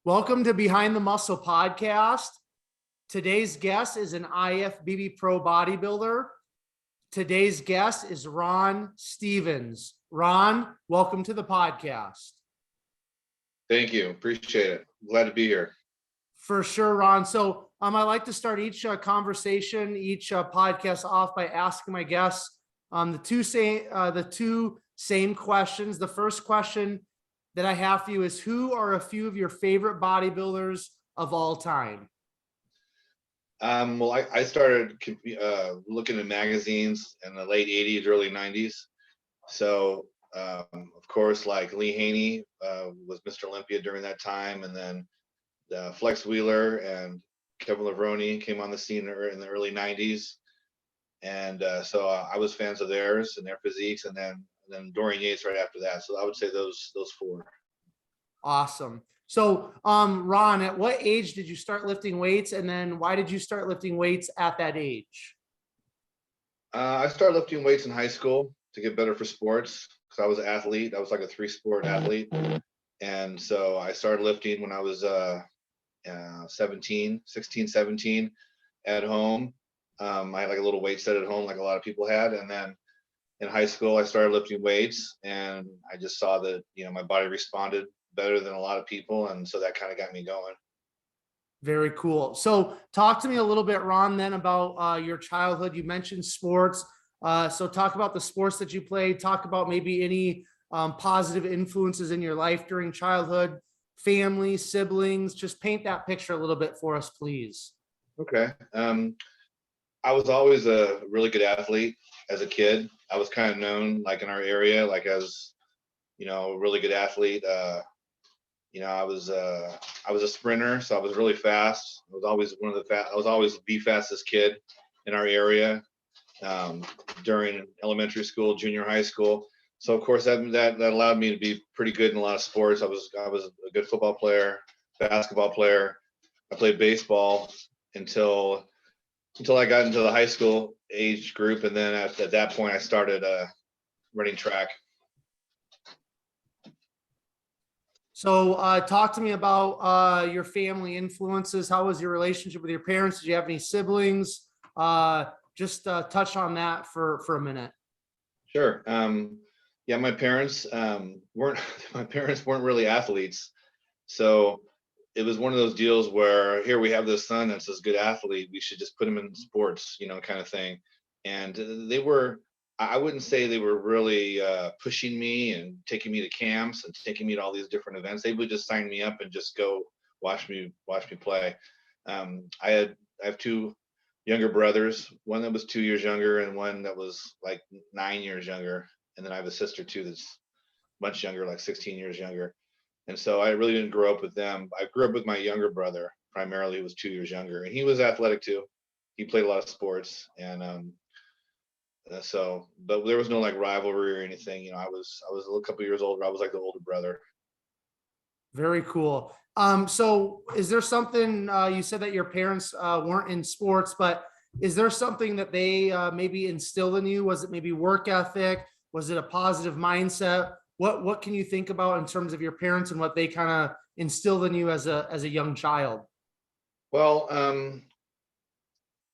Welcome to Behind the Muscle podcast. Today's guest is an IFBB Pro bodybuilder. Today's guest is Ron Stevens. Ron, welcome to the podcast. Thank you. Appreciate it. Glad to be here. For sure, Ron. So I like to start each conversation, each podcast off by asking my guests the two same questions. The first question that I have for you is, who are a few of your favorite bodybuilders of all time? Well, I started looking at magazines in the late 80s, early 90s. So, of course, like Lee Haney was Mr. Olympia during that time. And then Flex Wheeler and Kevin Levrone came on the scene in the early 90s. And so I was fans of theirs and their physiques. And then Dorian Yates right after that. So I would say those four. Awesome. So, Ron, at what age did you start lifting weights? And then why did you start lifting weights at that age? I started lifting weights in high school to get better for sports because I was an athlete. I was like a 3-sport athlete. And so I started lifting when I was 16, 17 at home. I had like a little weight set at home like a lot of people had. And then in high school, I started lifting weights and I just saw that, my body responded better than a lot of people. And so that kind of got me going. Very cool. So talk to me a little bit, Ron, then about your childhood. You mentioned sports. So talk about the sports that you played. Talk about maybe any positive influences in your life during childhood, family, siblings. Just paint that picture a little bit for us, please. Okay. I was always a really good athlete as a kid. I was kind of known like in our area, like as, a really good athlete. I was a sprinter, so I was really fast. I was always I was always the fastest kid in our area during elementary school, junior high school. So of course that allowed me to be pretty good in a lot of sports. I was a good football player, basketball player. I played baseball until I got into the high school age group, and then at that point I started running track. So talk to me about your family influences. How was your relationship with your parents? Did you have any siblings? Just touch on that for a minute. Sure. Yeah, my parents weren't really athletes. So it was one of those deals where here we have this son that's this good athlete. We should just put him in sports, kind of thing. And I wouldn't say they were really pushing me and taking me to camps and taking me to all these different events. They would just sign me up and just go watch me play. I have two younger brothers, one that was 2 years younger and one that was like 9 years younger. And then I have a sister too that's much younger, like 16 years younger. And so I really didn't grow up with them. I grew up with my younger brother, primarily, who was 2 years younger, and he was athletic too. He played a lot of sports, and but there was no like rivalry or anything. I was a little couple years older. I was like the older brother. Very cool. So is there something, you said that your parents weren't in sports, but is there something that they maybe instilled in you? Was it maybe work ethic? Was it a positive mindset? What can you think about in terms of your parents and what they kind of instilled in you as a young child? Well,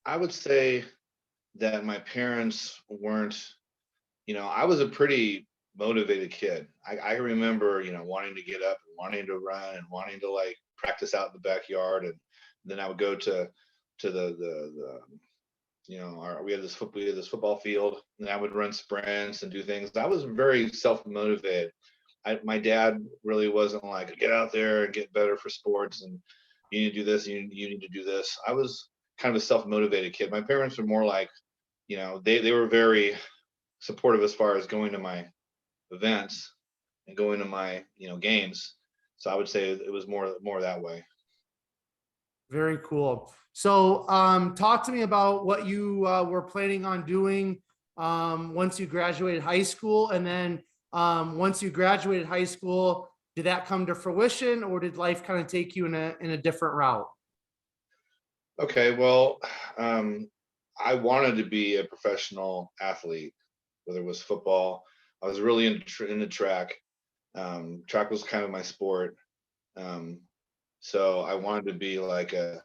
I would say that my parents weren't, I was a pretty motivated kid. I remember, wanting to get up and wanting to run and wanting to like practice out in the backyard. And then I would go to the we had this football field, and I would run sprints and do things. I was very self-motivated. My dad really wasn't like, get out there and get better for sports and you need to do this, you need to do this. I was kind of a self-motivated kid. My parents were more like, they were very supportive as far as going to my events and going to my, games. So I would say it was more that way. Very cool. So talk to me about what you were planning on doing once you graduated high school. And then once you graduated high school, did that come to fruition, or did life kind of take you in a different route? Okay, well, I wanted to be a professional athlete, whether it was football. I was really into track. Track was kind of my sport. So I wanted to be like a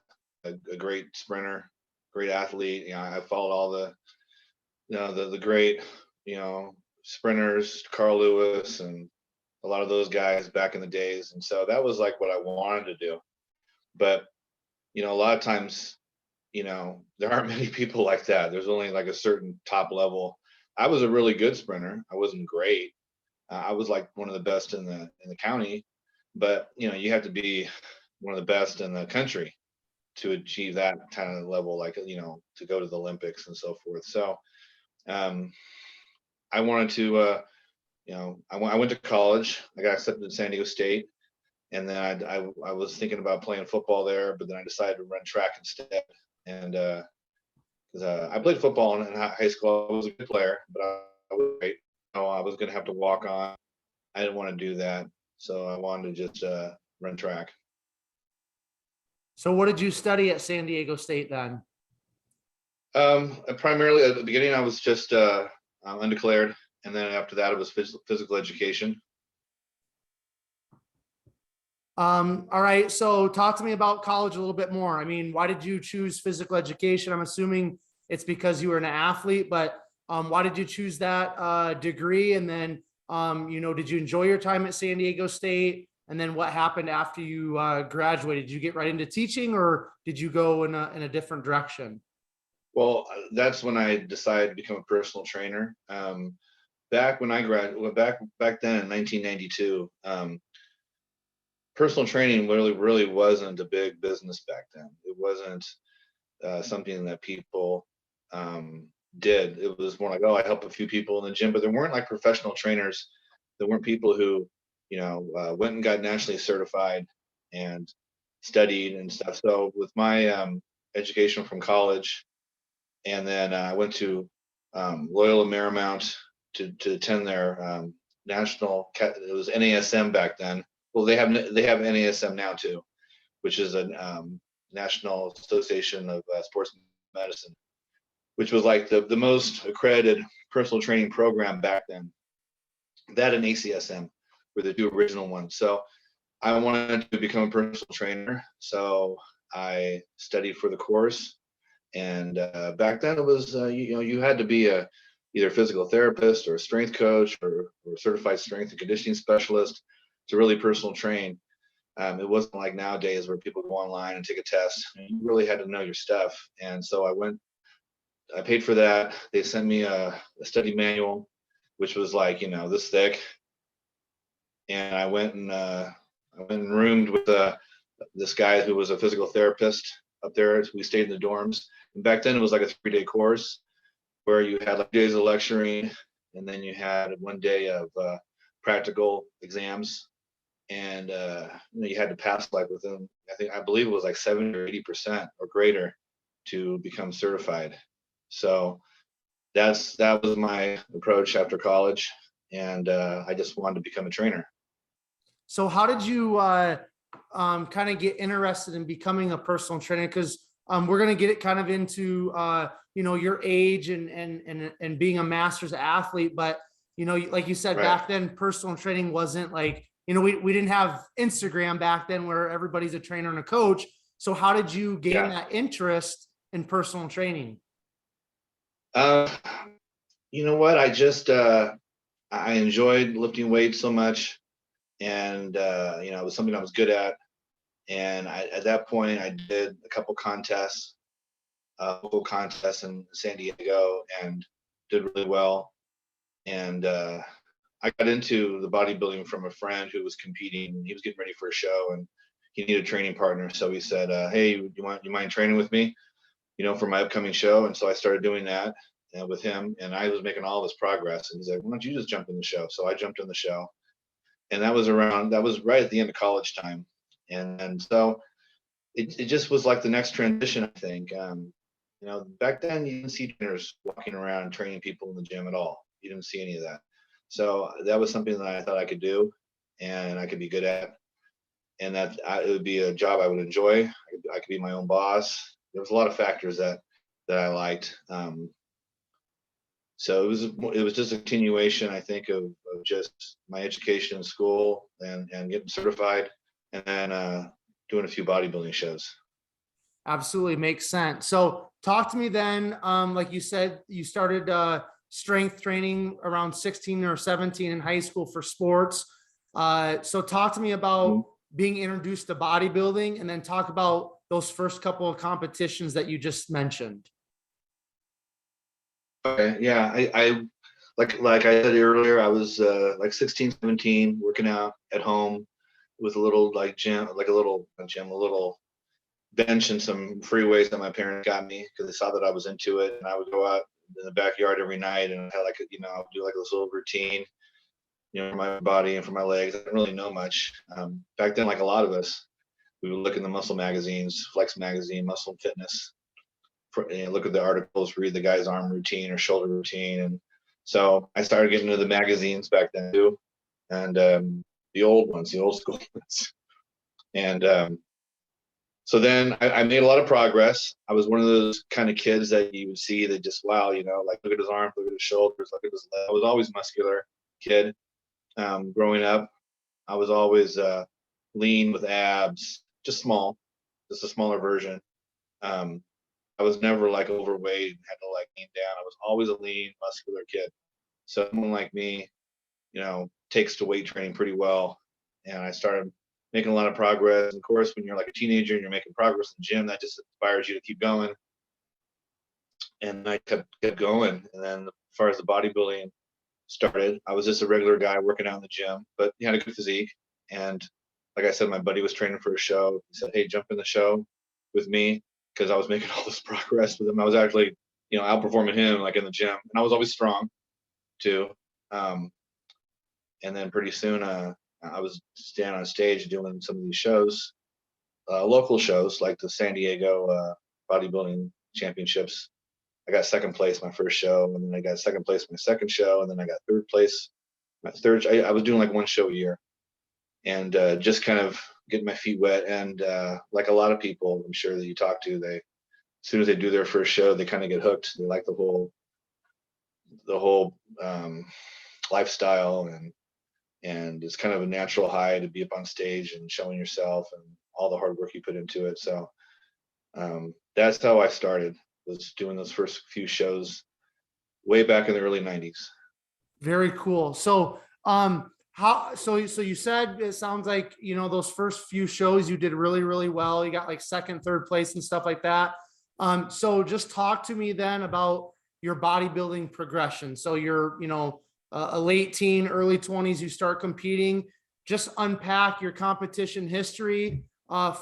great sprinter, great athlete. I followed all the great, sprinters, Carl Lewis and a lot of those guys back in the days. And so that was like what I wanted to do. But, a lot of times, there aren't many people like that. There's only like a certain top level. I was a really good sprinter. I wasn't great. I was like one of the best in the county, but you have to be one of the best in the country to achieve that kind of level, like to go to the Olympics and so forth. So um, I wanted to, I went to college. I got accepted to San Diego State, and then I was thinking about playing football there, but then I decided to run track instead. And because I played football in high school, I was a good player, but I was great. I was going to have to walk on. I didn't want to do that, so I wanted to just run track. So what did you study at San Diego State then? Primarily at the beginning, I was just undeclared, and then after that, it was physical education. All right. So talk to me about college a little bit more. I mean, why did you choose physical education? I'm assuming it's because you were an athlete, but why did you choose that degree? And then, did you enjoy your time at San Diego State? And then what happened after you graduated? Did you get right into teaching, or did you go in a different direction? Well, that's when I decided to become a personal trainer. Back when I graduated, well, back then in 1992, personal training really wasn't a big business back then. It wasn't something that people did. It was more like, oh, I help a few people in the gym, but there weren't like professional trainers. There weren't people who, went and got nationally certified and studied and stuff. So with my education from college, and then I went to Loyola Marymount to attend their national. It was NASM back then. Well, they have NASM now too, which is a National Association of Sports Medicine, which was like the most accredited personal training program back then. That and ACSM were the two original ones. So I wanted to become a personal trainer, so I studied for the course. And back then, it was you had to be either a physical therapist or a strength coach or a certified strength and conditioning specialist to really personal train. It wasn't like nowadays where people go online and take a test. You really had to know your stuff. And so I paid for that. They sent me a study manual, which was like this thick. And I went and roomed with this guy who was a physical therapist up there. We stayed in the dorms. And back then, it was like a 3-day course where you had like days of lecturing, and then you had 1 day of practical exams, and you had to pass like within, I believe it was like 70 or 80% or greater to become certified. So that was my approach after college, and I just wanted to become a trainer. So how did you kind of get interested in becoming a personal trainer? Because we're going to get it kind of into your age and being a master's athlete, but like you said, Right. back then personal training wasn't like we didn't have Instagram back then where everybody's a trainer and a coach. So how did you gain that interest in personal training? You know what? I just I enjoyed lifting weights so much, and it was something I was good at. And at that point, I did a couple contests, local contests in San Diego, and did really well. And I got into the bodybuilding from a friend who was competing. He was getting ready for a show, and he needed a training partner. So he said, "Hey, you mind training with me, for my upcoming show?" And so I started doing that with him, and I was making all this progress. And he's like, "Why don't you just jump in the show?" So I jumped in the show, and that was right at the end of college time, and so it just was like the next transition, I think. Back then you didn't see trainers walking around training people in the gym at all. You didn't see any of that. So that was something that I thought I could do and I could be good at, and that it would be a job I would enjoy. I could be my own boss. There was a lot of factors that I liked. So it was just a continuation, I think, of just my education in school and getting certified, and then doing a few bodybuilding shows. Absolutely makes sense. So talk to me then, like you said, you started strength training around 16 or 17 in high school for sports. So talk to me about being introduced to bodybuilding, and then talk about those first couple of competitions that you just mentioned. Okay, yeah, I like I said earlier, I was like 16, 17, working out at home with a little like gym, like a little gym, a little bench and some free weights that my parents got me because they saw that I was into it. And I would go out in the backyard every night and I had like, I would do like this little routine, for my body and for my legs. I didn't really know much. Back then, like a lot of us, we would look in the muscle magazines, Flex magazine, Muscle and Fitness, look at the articles, read the guy's arm routine or shoulder routine. And so I started getting into the magazines back then too. And the old ones, the old school ones. And so then I made a lot of progress. I was one of those kind of kids that you would see that just, wow, like look at his arms, look at his shoulders, look at his leg. I was always a muscular kid. Growing up, I was always lean with abs, just small, just a smaller version. I was never like overweight and had to like lean down. I was always a lean, muscular kid. So someone like me, takes to weight training pretty well. And I started making a lot of progress. And of course, when you're like a teenager and you're making progress in the gym, that just inspires you to keep going. And I kept going. And then as far as the bodybuilding started, I was just a regular guy working out in the gym, but he had a good physique. And like I said, my buddy was training for a show. He said, hey, jump in the show with me, because I was making all this progress with him. I was actually, outperforming him like in the gym. And I was always strong too. And then pretty soon I was standing on stage doing some of these shows, local shows like the San Diego Bodybuilding Championships. I got second place my first show, and then I got second place my second show, and then I got third place my third. I was doing like one show a year, and just kind of getting my feet wet. And like a lot of people, I'm sure that you talk to, as soon as they do their first show, they kind of get hooked. They like the whole lifestyle, and it's kind of a natural high to be up on stage and showing yourself and all the hard work you put into it. So that's how I started, was doing those first few shows way back in the early 90s. Very cool. So so you said, it sounds like, those first few shows you did really, really well. You got like second, third place and stuff like that. So just talk to me then about your bodybuilding progression. So you're, a late teen, early 20s, you start competing. Just unpack your competition history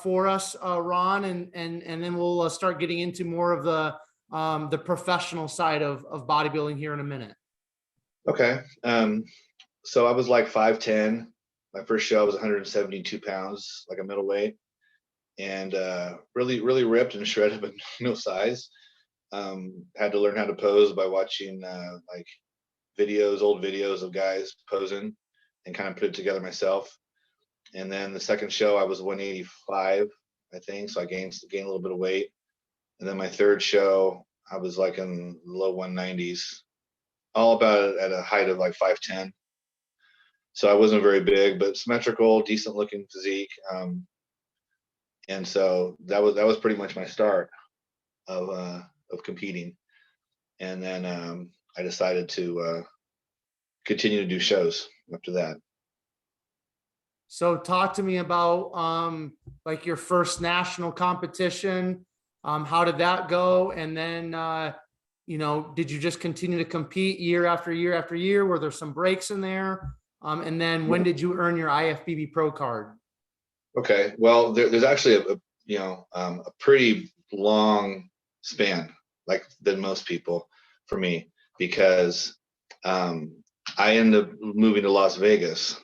for us, Ron, and then we'll start getting into more of the professional side of bodybuilding here in a minute. Okay. So I was like 5'10". My first show I was 172 pounds, like a middleweight, and really, really ripped and shredded, but no size. Had to learn how to pose by watching like old videos of guys posing, and kind of put it together myself. And then the second show I was 185, I think, so I gained a little bit of weight. And then my third show I was like in the low 190s, all about at a height of like 5'10". So I wasn't very big, but symmetrical, decent looking physique. And so that was pretty much my start of competing. And then I decided to continue to do shows after that. So talk to me about like your first national competition. How did that go? And then, did you just continue to compete year after year after year? Were there some breaks in there? And then when did you earn your IFBB Pro card? Okay, well, there's actually a pretty long span, like than most people, for me, because I ended up moving to Las Vegas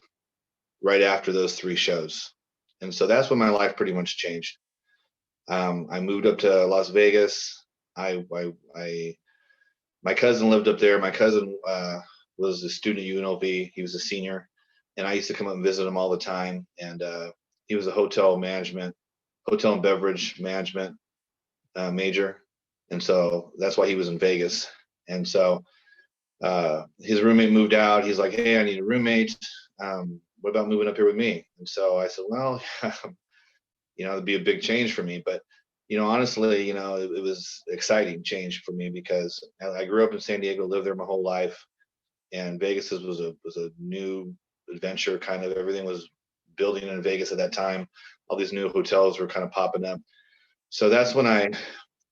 right after those three shows. And so that's when my life pretty much changed. I moved up to Las Vegas. My cousin lived up there. My cousin was a student at UNLV. He was a senior, and I used to come up and visit him all the time. And he was a hotel and beverage management major. And so that's why he was in Vegas. And so his roommate moved out. He's like, hey, I need a roommate. What about moving up here with me? And so I said, well, it'd be a big change for me. But, honestly, it was exciting change for me because I grew up in San Diego, lived there my whole life, and Vegas was a new adventure. Kind of everything was building in Vegas at that time. All these new hotels were kind of popping up. So that's when I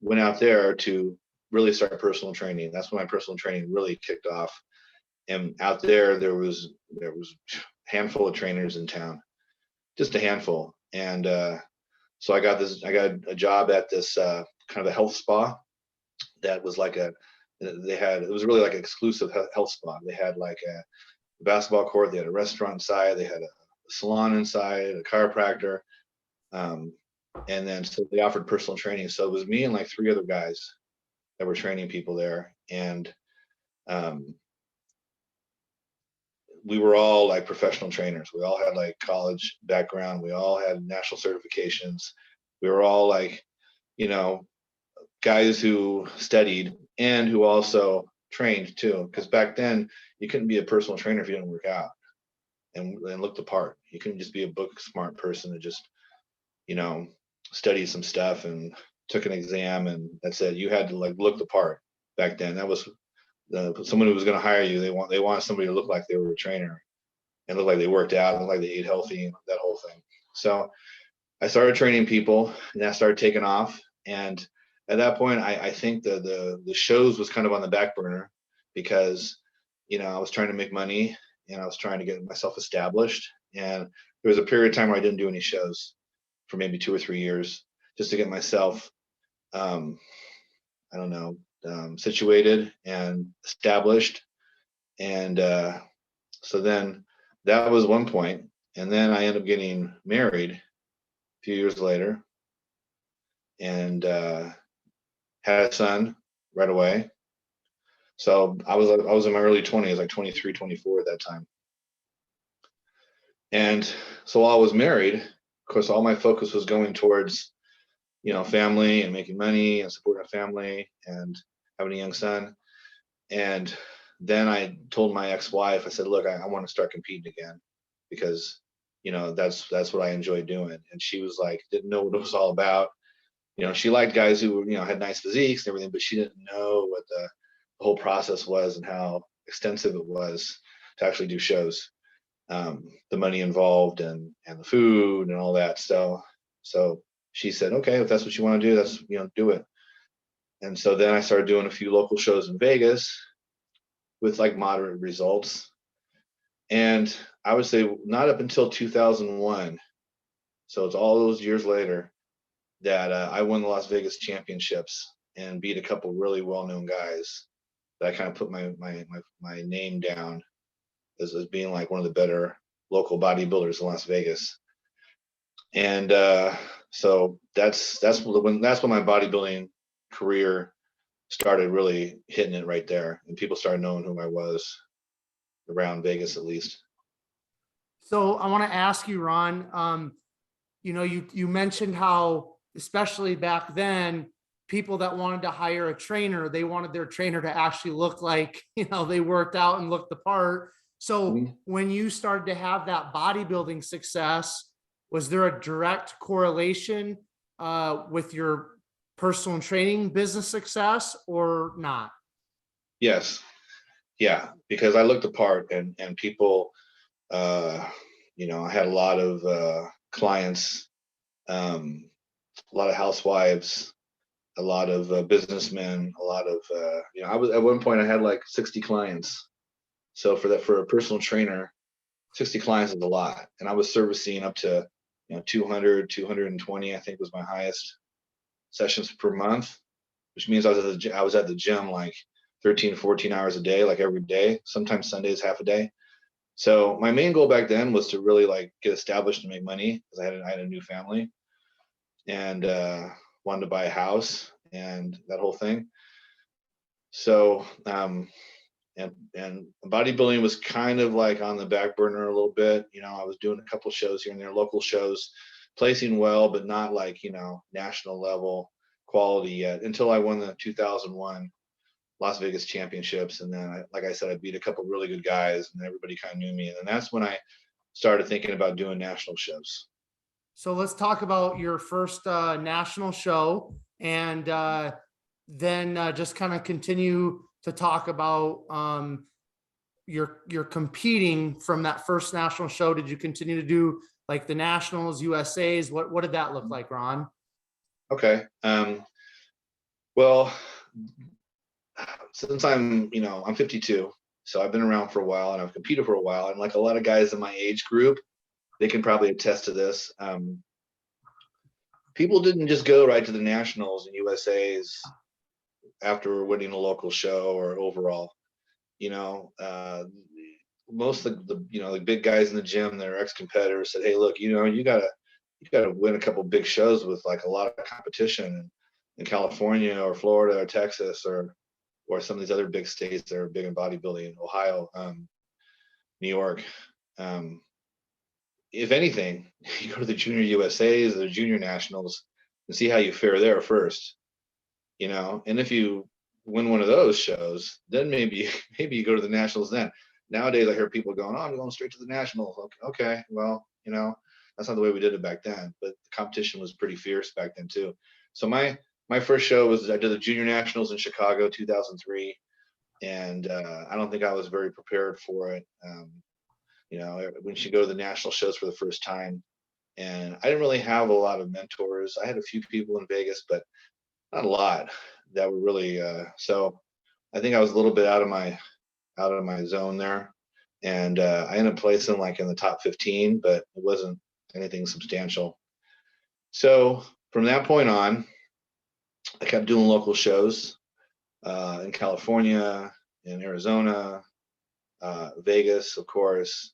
went out there to really start personal training. That's when my personal training really kicked off. And out there was a handful of trainers in town, just a handful. And so I got a job at this kind of a health spa that was like it was really like an exclusive health spa. They had like a basketball court, they had a restaurant inside, they had a salon inside, a chiropractor. And then so they offered personal training. So it was me and like 3 other guys that were training people there. And we were all like professional trainers. We all had like college background. We all had national certifications. We were all like, guys who studied and who also trained too. Because back then you couldn't be a personal trainer if you didn't work out and look the part. You couldn't just be a book smart person that just, studied some stuff and took an exam and that's it. You had to like look the part back then. That was someone who was going to hire you. They wanted somebody to look like they were a trainer and look like they worked out and look like they ate healthy and that whole thing. So I started training people and that started taking off. And at that point, I think the shows was kind of on the back burner because, I was trying to make money and I was trying to get myself established. And there was a period of time where I didn't do any shows for maybe 2 or 3 years just to get myself, situated and established. And so then that was one point. And then I ended up getting married a few years later and had a son right away. So I was in my early 20s, like 23, 24 at that time. And so while I was married, of course, all my focus was going towards, family and making money and supporting a family and having a young son. And then I told my ex-wife, I said, look, I want to start competing again because, that's what I enjoy doing. And she was like, didn't know what it was all about. She liked guys who, had nice physiques and everything, but she didn't know what the whole process was and how extensive it was to actually do shows. The money involved and the food and all that. So she said, okay, if that's what you want to do, that's, do it. And so then I started doing a few local shows in Vegas with like moderate results. And I would say not up until 2001. So it's all those years later that I won the Las Vegas championships and beat a couple really well-known guys that I kind of put my name down as being like one of the better local bodybuilders in Las Vegas. And so that's when my bodybuilding career started really hitting it right there, and people started knowing who I was around Vegas, at least. So I want to ask you, Ron, you mentioned how, especially back then, people that wanted to hire a trainer, they wanted their trainer to actually look like, they worked out and looked the part. So when you started to have that bodybuilding success, was there a direct correlation with your personal training business success or not? Yes. Yeah, because I looked the part and people, I had a lot of clients, a lot of housewives, a lot of businessmen, a lot of, I was at one point I had like 60 clients. So for a personal trainer, 60 clients is a lot. And I was servicing up to, 200, 220, I think was my highest sessions per month, which means I was at the gym like 13, 14 hours a day, like every day, sometimes Sundays, half a day. So my main goal back then was to really like get established and make money because I had a new family and wanted to buy a house and that whole thing. So, and bodybuilding was kind of like on the back burner a little bit. I was doing a couple shows here and there, local shows, placing well, but not like, national level quality yet until I won the 2001 Las Vegas championships. And then, like I said, I beat a couple really good guys and everybody kind of knew me. And then that's when I started thinking about doing national shows. So let's talk about your first national show, and then just kind of continue to talk about your competing from that first national show. Did you continue to do like the nationals, USA's? What did that look like, Ron? Okay. Well, since I'm 52, so I've been around for a while and I've competed for a while. And like a lot of guys in my age group, they can probably attest to this. People didn't just go right to the nationals and USA's after winning a local show or overall. Most of the big guys in the gym that are ex-competitors said, "Hey, look, you gotta win a couple big shows with like a lot of competition in California or Florida or Texas or some of these other big states that are big in bodybuilding, Ohio, New York. If anything, you go to the junior USA's or the junior nationals and see how you fare there first, and if you win one of those shows, then maybe maybe you go to the nationals then. Nowadays I hear people going, "Oh, I'm going straight to the nationals." Okay, well, that's not the way we did it back then, but the competition was pretty fierce back then too. So my first show was, I did the junior nationals in Chicago 2003, and I don't think I was very prepared for it. When you go to the national shows for the first time, and I didn't really have a lot of mentors. I had a few people in Vegas, but not a lot that were really. So I think I was a little bit out of my zone there, and I ended up placing like in the top 15, but it wasn't anything substantial. So from that point on, I kept doing local shows in California, in Arizona, Vegas, of course,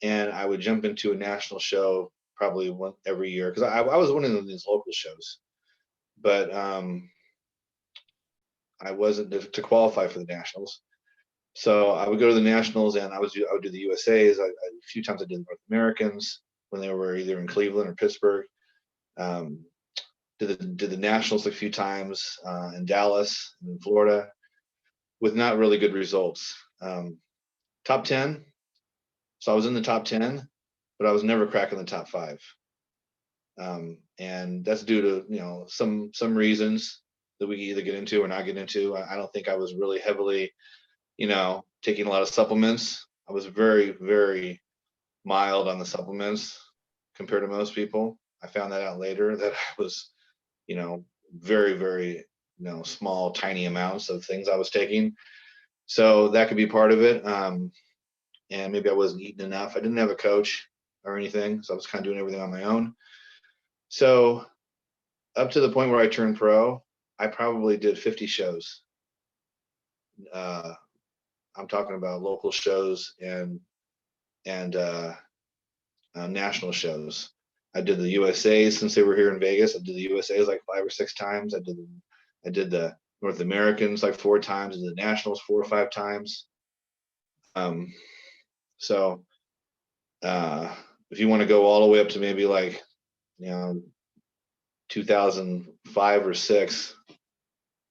and I would jump into a national show probably one every year because I was winning these local shows, but I wasn't to qualify for the nationals. So I would go to the nationals, and I would do the USA's. A few times I did North Americans when they were either in Cleveland or Pittsburgh. Did the nationals a few times in Dallas and in Florida with not really good results. Top 10. So I was in the top 10, but I was never cracking the top 5. And that's due to, some reasons that we can either get into or not get into. I don't think I was really heavily, taking a lot of supplements. I was very, very mild on the supplements compared to most people. I found that out later that I was, very, very, small, tiny amounts of things I was taking. So that could be part of it. And maybe I wasn't eating enough. I didn't have a coach or anything, so I was kind of doing everything on my own. So up to the point where I turned pro, I probably did 50 shows. I'm talking about local shows and national shows. I did the USA's since they were here in Vegas. I did the USA's like 5 or 6 times. I did the North Americans like 4 times. I did the nationals 4 or 5 times. So if you want to go all the way up to maybe like 2005 or 6,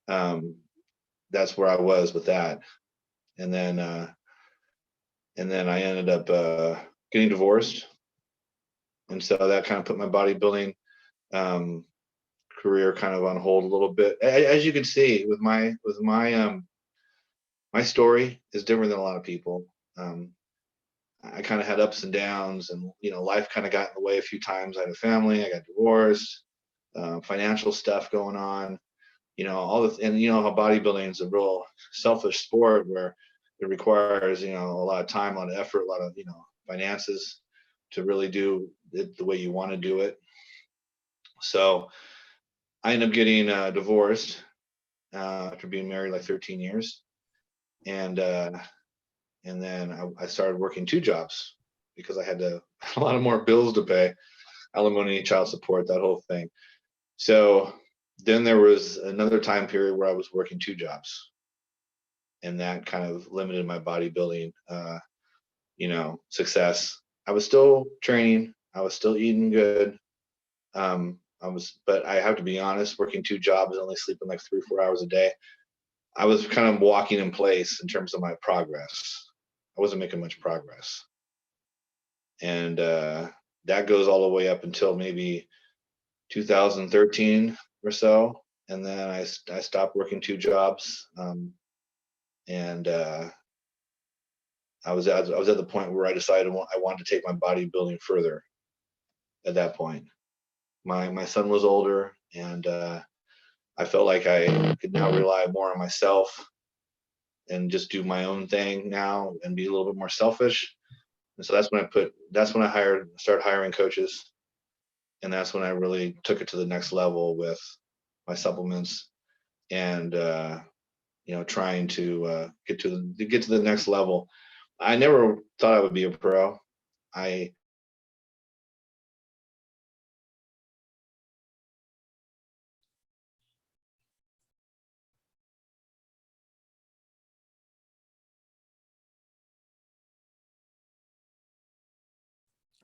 that's where I was with that. And then I ended up getting divorced, and so that kind of put my bodybuilding career kind of on hold a little bit. As you can see, with my my story is different than a lot of people. I kind of had ups and downs, and life kind of got in the way a few times. I had a family, I got divorced, financial stuff going on, all the, and how bodybuilding is a real selfish sport where it requires a lot of time, a lot of effort, a lot of finances to really do it the way you want to do it. So I ended up getting divorced after being married like 13 years, and then I started working 2 jobs because I had a lot of more bills to pay, alimony, child support, that whole thing. So then there was another time period where I was working 2 jobs, and that kind of limited my bodybuilding, success. I was still training, I was still eating good. But I have to be honest, working 2 jobs, only sleeping like 3 or 4 hours a day, I was kind of walking in place in terms of my progress. I wasn't making much progress. And that goes all the way up until maybe 2013 or so. And then I stopped working 2 jobs. And I was at the point where I decided I wanted to take my bodybuilding further. At that point, my son was older, and I felt like I could now rely more on myself and just do my own thing now and be a little bit more selfish. And so that's when I started hiring coaches, and that's when I really took it to the next level with my supplements and trying to get to the next level. I never thought I would be a pro. I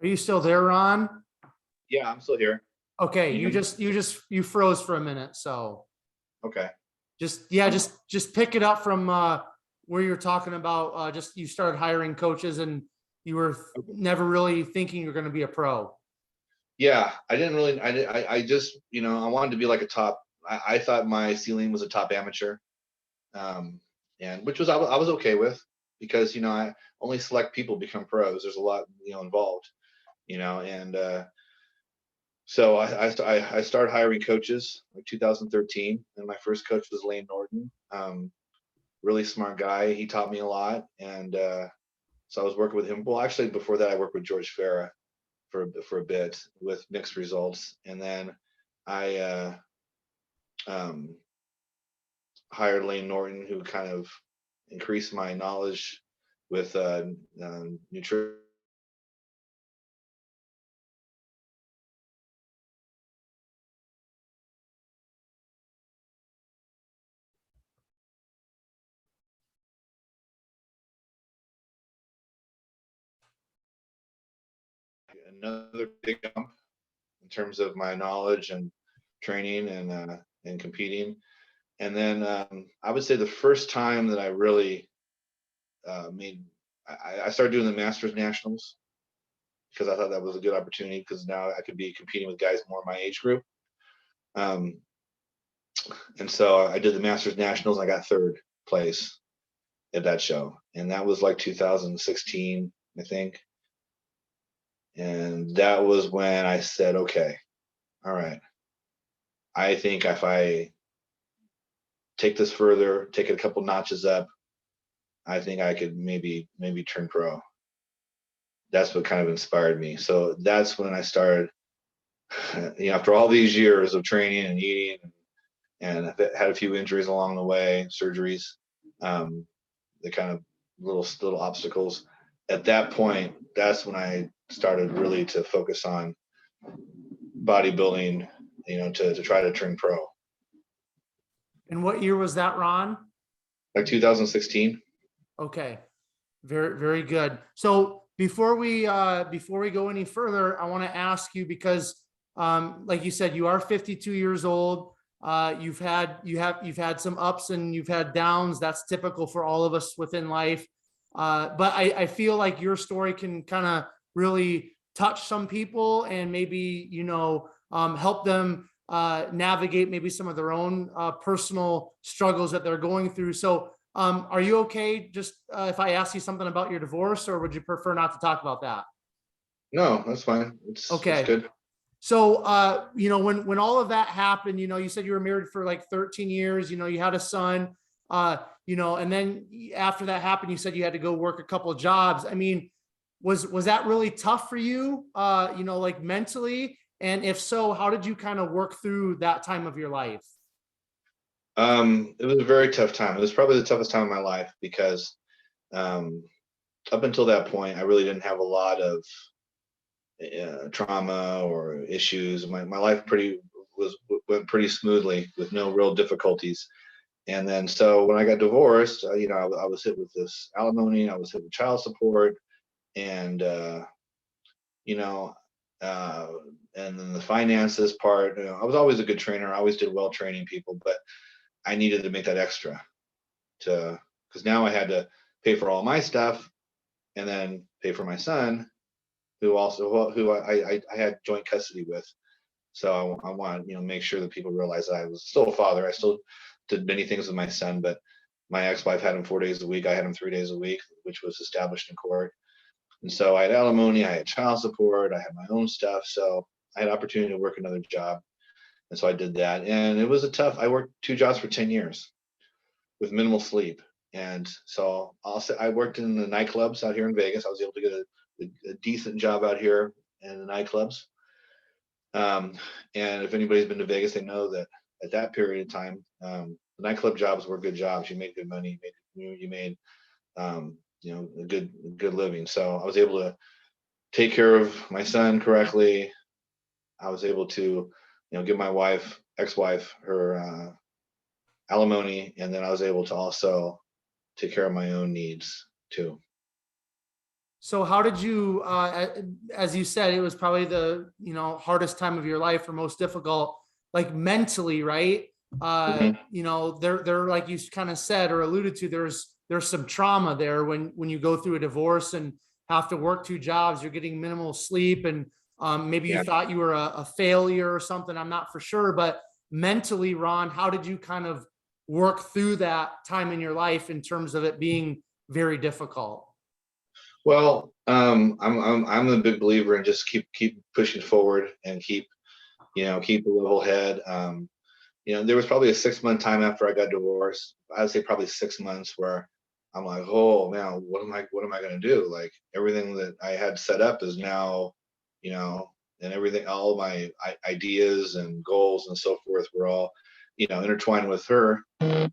Are you still there, Ron? Yeah, I'm still here. Okay, Can you hear me? you froze for a minute, so Okay. just pick it up from where you're talking about. Just you started hiring coaches, and you were never really thinking you're going to be a pro. Yeah, I didn't really. I just I wanted to be like a top. I thought my ceiling was a top amateur, and which was I was okay with, because I only select people become pros. There's a lot involved, and so I started hiring coaches like 2013, and my first coach was Lane Norton. Really smart guy. He taught me a lot, and so I was working with him. Well, actually, before that, I worked with George Farah for a bit with mixed results, and then I hired Lane Norton, who kind of increased my knowledge with nutrition. Another big jump in terms of my knowledge and training and competing. And then I would say the first time that I really I started doing the Masters Nationals, because I thought that was a good opportunity, because now I could be competing with guys more in my age group. Um, and so I did the Masters Nationals. And I got third place at that show, and that was like 2016, I think. And that was when I said, okay, all right, I think if I take this further, take it a couple notches up, I think I could maybe turn pro. That's what kind of inspired me. So that's when I started, after all these years of training and eating, and I've had a few injuries along the way, surgeries, the kind of little obstacles. At that point, that's when I started really to focus on bodybuilding, to try to turn pro. And what year was that, Ron? Like 2016. Okay, very good. So before we go any further, I want to ask you, because like you said, you are 52 years old. You've had some ups and you've had downs. That's typical for all of us within life. But I feel like your story can kind of really touch some people, and maybe help them navigate maybe some of their own personal struggles that they're going through. So are you okay just if I ask you something about your divorce, or would you prefer not to talk about that? No, that's fine. It's Okay. good. So, when all of that happened, you said you were married for like 13 years, you had a son, and then after that happened, you said you had to go work a couple of jobs. I mean, was that really tough for you, like mentally? And if so, how did you kind of work through that time of your life? It was a very tough time. It was probably the toughest time of my life, because um, up until that point, I really didn't have a lot of trauma or issues. My life went pretty smoothly with no real difficulties. And then so when I got divorced, I was hit with this alimony. I was hit with child support, and you know, uh, and then the finances part. I was always a good trainer. I always did well training people, but I needed to make that extra because now I had to pay for all my stuff and then pay for my son, who I had joint custody with. So I want, make sure that people realize that I was still a father. I still did many things with my son, but my ex-wife had him 4 days a week. I had him 3 days a week, which was established in court. And so I had alimony, I had child support, I had my own stuff. So I had opportunity to work another job. And so I did that. And it was I worked 2 jobs for 10 years with minimal sleep. And so I worked in the nightclubs out here in Vegas. I was able to get a decent job out here in the nightclubs. And if anybody's been to Vegas, they know that at that period of time, the nightclub jobs were good jobs. You made good money. You made a good living. So I was able to take care of my son correctly. I was able to, give my ex-wife, her alimony, and then I was able to also take care of my own needs too. So how did you, as you said, it was probably the, hardest time of your life or most difficult, like mentally, right? There, like you kind of said or alluded to, there's some trauma there when you go through a divorce and have to work 2 jobs, you're getting minimal sleep, and maybe you thought you were a failure or something. I'm not for sure, but mentally, Ron, how did you kind of work through that time in your life in terms of it being very difficult? Well, I'm a big believer in just keep pushing forward and keep a level head. There was probably a 6-month time after I got divorced. I'd say probably 6 months where I'm like, oh man, what am I going to do? Like everything that I had set up is now, and everything, all my ideas and goals and so forth were all, intertwined with her. And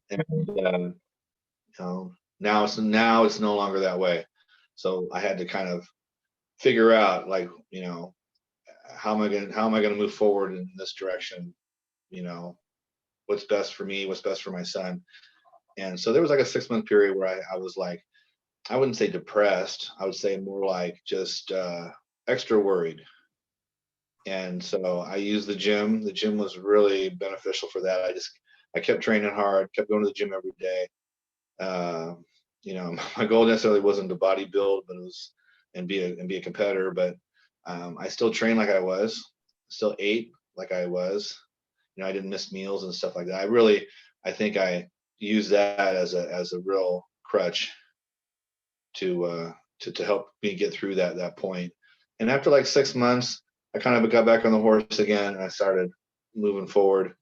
now it's no longer that way. So I had to kind of figure out, like, how am I going to move forward in this direction? What's best for me, what's best for my son. And so there was like a 6-month period where I was like, I wouldn't say depressed. I would say more like just extra worried. And so I used the gym. The gym was really beneficial for that. I kept training hard, kept going to the gym every day. My goal necessarily wasn't to bodybuild, but it was and be a competitor. But I still trained like I was, still ate like I was. I didn't miss meals and stuff like that. I think I used that as a real crutch to help me get through that point. And after like 6 months, I kind of got back on the horse again, and I started moving forward,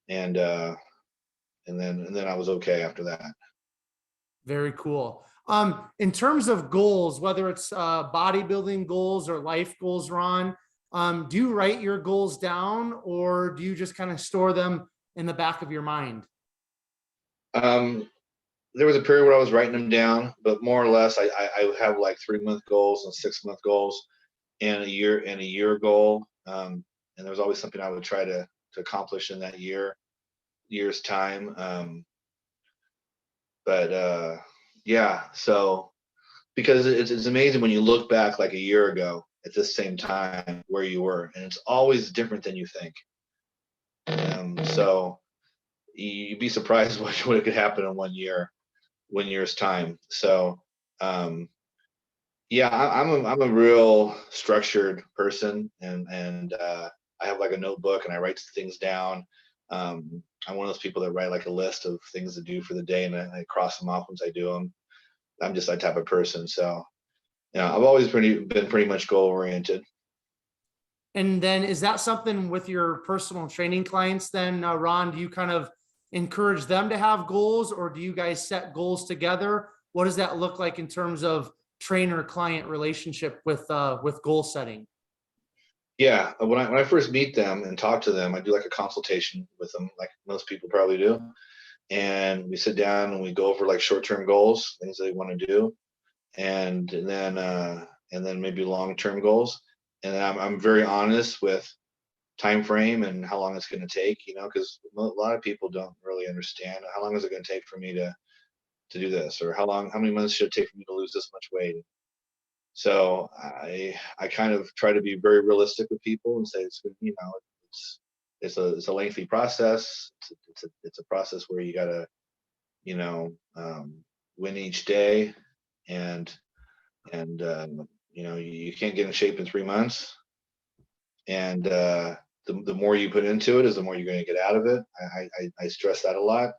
and then I was okay after that. Very cool. In terms of goals, whether it's bodybuilding goals or life goals, Ron, do you write your goals down, or do you just kind of store them in the back of your mind? There was a period where I was writing them down, but more or less, I have like 3-month goals and 6-month goals, and a year goal. And there was always something I would try to accomplish in that year's time. But yeah, so because it's amazing when you look back like a year ago at this same time where you were, and it's always different than you think. So you'd be surprised what could happen in 1 year's time. So yeah, I'm a real structured person, and I have like a notebook and I write things down. I'm one of those people that write like a list of things to do for the day, and I cross them off once I do them. I'm just that type of person. So I've always been pretty much goal oriented. And then is that something with your personal training clients then, Ron, do you kind of encourage them to have goals, or do you guys set goals together? What does that look like in terms of trainer client relationship with goal setting? Yeah, when I first meet them and talk to them, I do like a consultation with them, like most people probably do. And we sit down and we go over like short-term goals, things they want to do, and then maybe long-term goals. And I'm very honest with time frame and how long it's going to take, because a lot of people don't really understand how long is it going to take for me to do this, or how many months should it take for me to lose this much weight. So I kind of try to be very realistic with people and say it's a lengthy process. It's a process where you gotta win each day, and you can't get in shape in 3 months. And the more you put into it is the more you're going to get out of it. I stress that a lot.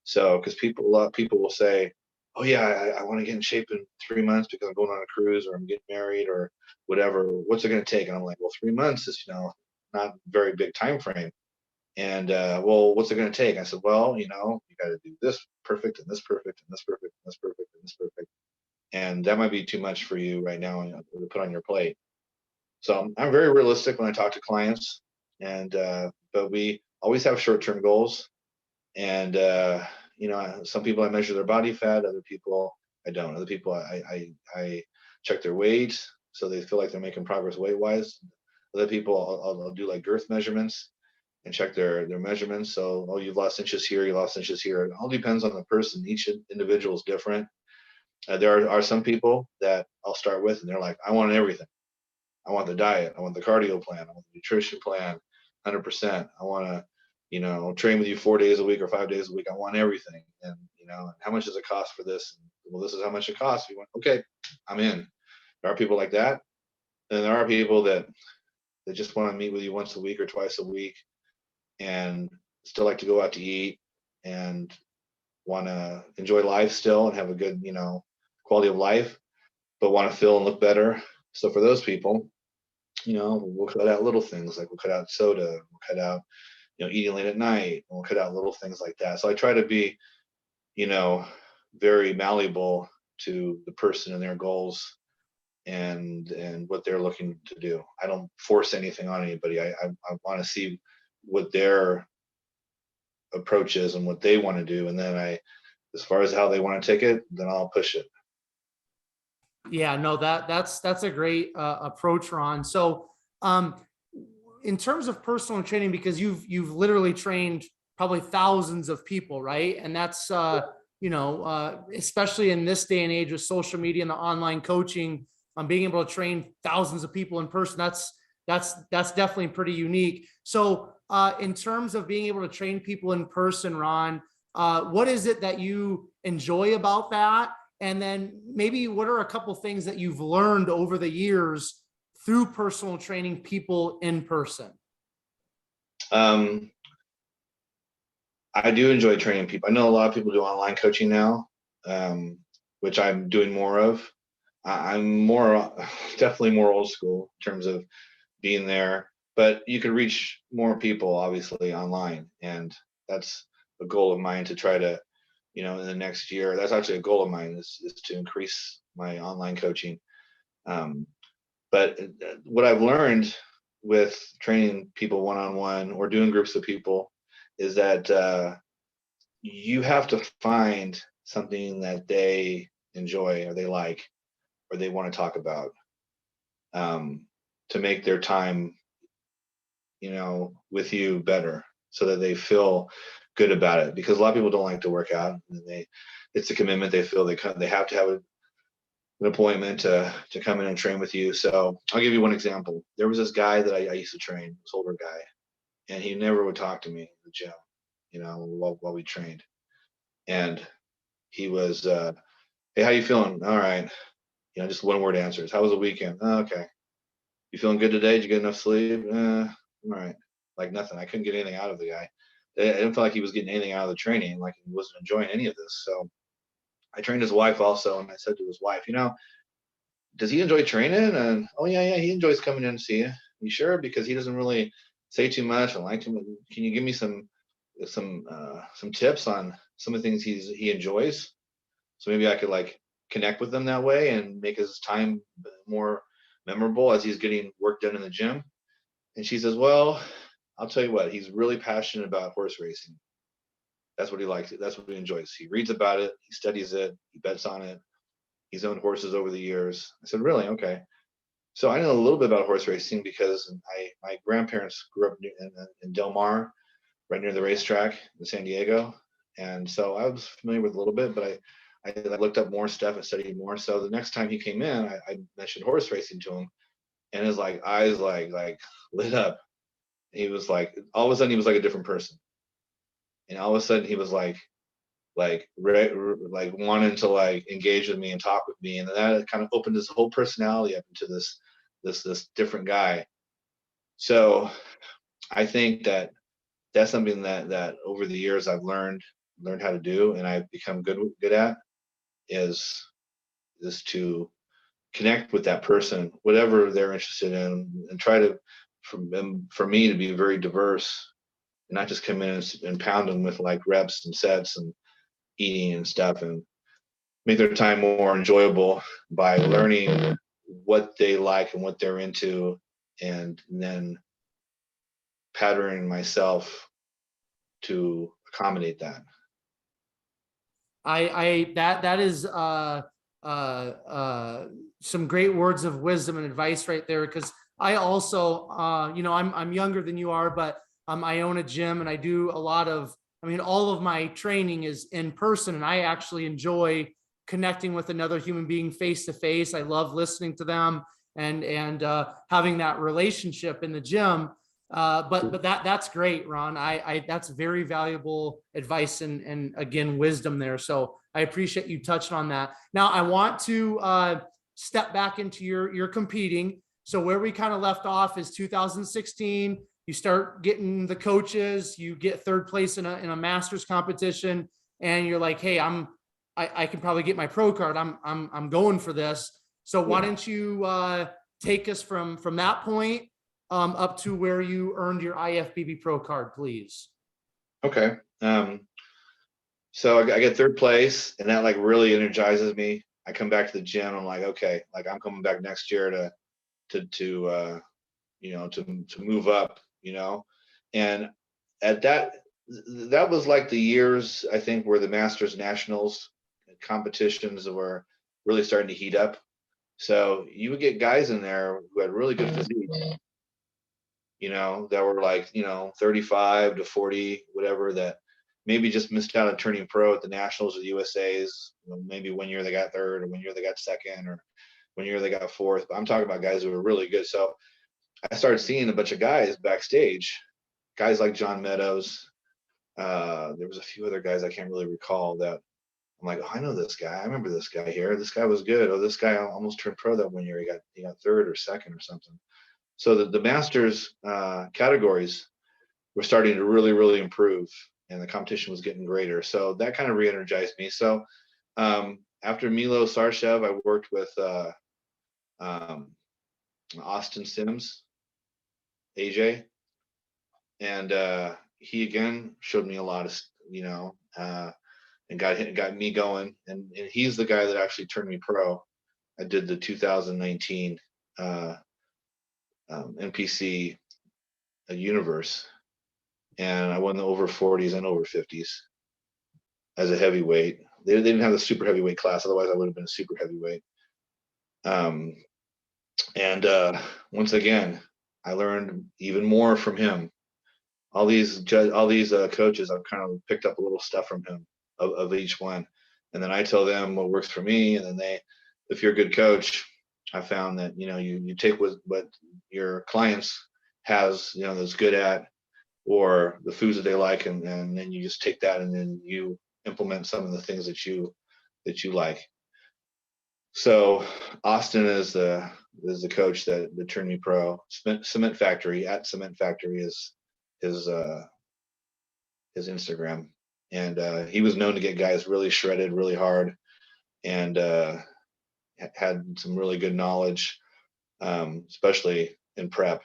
So, because a lot of people will say, oh yeah, I want to get in shape in 3 months because I'm going on a cruise or I'm getting married or whatever. What's it going to take? And I'm like, well, 3 months is, not a very big time frame. And well, what's it going to take? I said, well, you got to do this perfect and this perfect and this perfect and this perfect and this perfect. And that might be too much for you right now to put on your plate. So I'm very realistic when I talk to clients, and but we always have short-term goals. And some people I measure their body fat, other people I don't. Other people I check their weight so they feel like they're making progress weight-wise. Other people I'll do like girth measurements and check their measurements. So, oh, you've lost inches here, you lost inches here. It all depends on the person. Each individual is different. There are some people that I'll start with, and they're like, I want everything. I want the diet. I want the cardio plan. I want the nutrition plan, 100%. I want to, train with you 4 days a week or 5 days a week. I want everything. And, how much does it cost for this? Well, this is how much it costs. You went, okay, I'm in. There are people like that. And there are people that just want to meet with you once a week or twice a week and still like to go out to eat and want to enjoy life still and have a good, quality of life, but want to feel and look better. So for those people, we'll cut out little things like we'll cut out soda, we'll cut out, eating late at night, and we'll cut out little things like that. So I try to be, very malleable to the person and their goals and what they're looking to do. I don't force anything on anybody. I want to see what their approach is and what they want to do. And then as far as how they want to take it, then I'll push it. Yeah, no, that's a great approach, Ron. So, in terms of personal training, because you've literally trained probably thousands of people, right? And that's especially in this day and age with social media and the online coaching, being able to train thousands of people in person, that's definitely pretty unique. So, in terms of being able to train people in person, Ron, what is it that you enjoy about that? And then maybe what are a couple things that you've learned over the years through personal training people in person? I do enjoy training people. I know a lot of people do online coaching now, which I'm doing more of. I'm definitely more old school in terms of being there, but you can reach more people obviously online. And that's a goal of mine to try to, in the next year, that's actually a goal of mine is to increase my online coaching. But what I've learned with training people one-on-one or doing groups of people is that you have to find something that they enjoy or they like or they want to talk about to make their time, with you better so that they feel good about it. Because a lot of people don't like to work out and it's a commitment. They feel they have to have an appointment to come in and train with you. So I'll give you one example. There was this guy that I used to train, this older guy, and he never would talk to me in the gym, while we trained. And he was, hey, how you feeling? All right. Just one word answers. How was the weekend? Oh, okay. You feeling good today? Did you get enough sleep? All right. Like nothing. I couldn't get anything out of the guy. I didn't feel like he was getting anything out of the training, like he wasn't enjoying any of this. So I trained his wife also, and I said to his wife, does he enjoy training? And oh yeah, he enjoys coming in to see you. You sure? Because he doesn't really say too much and like too much. Can you give me some tips on some of the things he enjoys? So maybe I could like connect with him that way and make his time more memorable as he's getting work done in the gym. And she says, well, I'll tell you what, he's really passionate about horse racing. That's what he likes. That's what he enjoys. He reads about it. He studies it. He bets on it. He's owned horses over the years. I said, really? Okay. So I know a little bit about horse racing because my grandparents grew up in Del Mar, right near the racetrack in San Diego. And so I was familiar with a little bit, but I looked up more stuff and studied more. So the next time he came in, I mentioned horse racing to him, and his eyes lit up. He was like, all of a sudden he was like a different person. And all of a sudden he was like, like wanting to like engage with me and talk with me, and that kind of opened his whole personality up into this different guy. So I think that that's something that over the years I've learned how to do, and I've become good at, is to connect with that person, whatever they're interested in, and try to, for me to be very diverse and not just come in and pound them with like reps and sets and eating and stuff, and make their time more enjoyable by learning what they like and what they're into, and then patterning myself to accommodate that. That is some great words of wisdom and advice right there. Because I also, I'm younger than you are, but I own a gym and I do a lot of, all of my training is in person, and I actually enjoy connecting with another human being face to face. I love listening to them and having that relationship in the gym. But that's great, Ron. I that's very valuable advice and again, wisdom there. So I appreciate you touching on that. Now I want to step back into your competing. So where we kind of left off is 2016. You start getting the coaches, you get third place in a master's competition, and you're like, hey, I can probably get my pro card. I'm going for this. So why don't you take us from that point up to where you earned your IFBB Pro card, please? Okay. So I get third place, and that like really energizes me. I come back to the gym. I'm like, okay, like I'm coming back next year to move up, and at that was like the years, I think, where the Masters Nationals competitions were really starting to heat up. So you would get guys in there who had really good physique, that were like, 35 to 40, whatever, that maybe just missed out on turning pro at the Nationals or the USAs. Maybe one year they got third, or one year they got second, or one year they got fourth. But I'm talking about guys who were really good. So I started seeing a bunch of guys backstage, guys like John Meadows. There was a few other guys I can't really recall that I'm like, oh, I know this guy. I remember this guy here. This guy was good. Oh, this guy almost turned pro that one year. He got third or second or something. So the Masters categories were starting to really, really improve, and the competition was getting greater. So that kind of re-energized me. So after Milo Sarshev, I worked with Austin Sims, AJ, and he again showed me a lot of, and got me going. And he's the guy that actually turned me pro. I did the 2019 NPC universe, and I won the over 40s and over 50s as a heavyweight. They didn't have the super heavyweight class, otherwise I would have been a super heavyweight. And once again, I learned even more from him. All these coaches, I've kind of picked up a little stuff from him of each one, and then I tell them what works for me, and then if you're a good coach, I found that you take what your clients has that's good at, or the foods that they like, and then you just take that and then you implement some of the things that you like. So Austin is the coach that turned me pro. Cement Factory is his Instagram, and he was known to get guys really shredded really hard, and had some really good knowledge, especially in prep.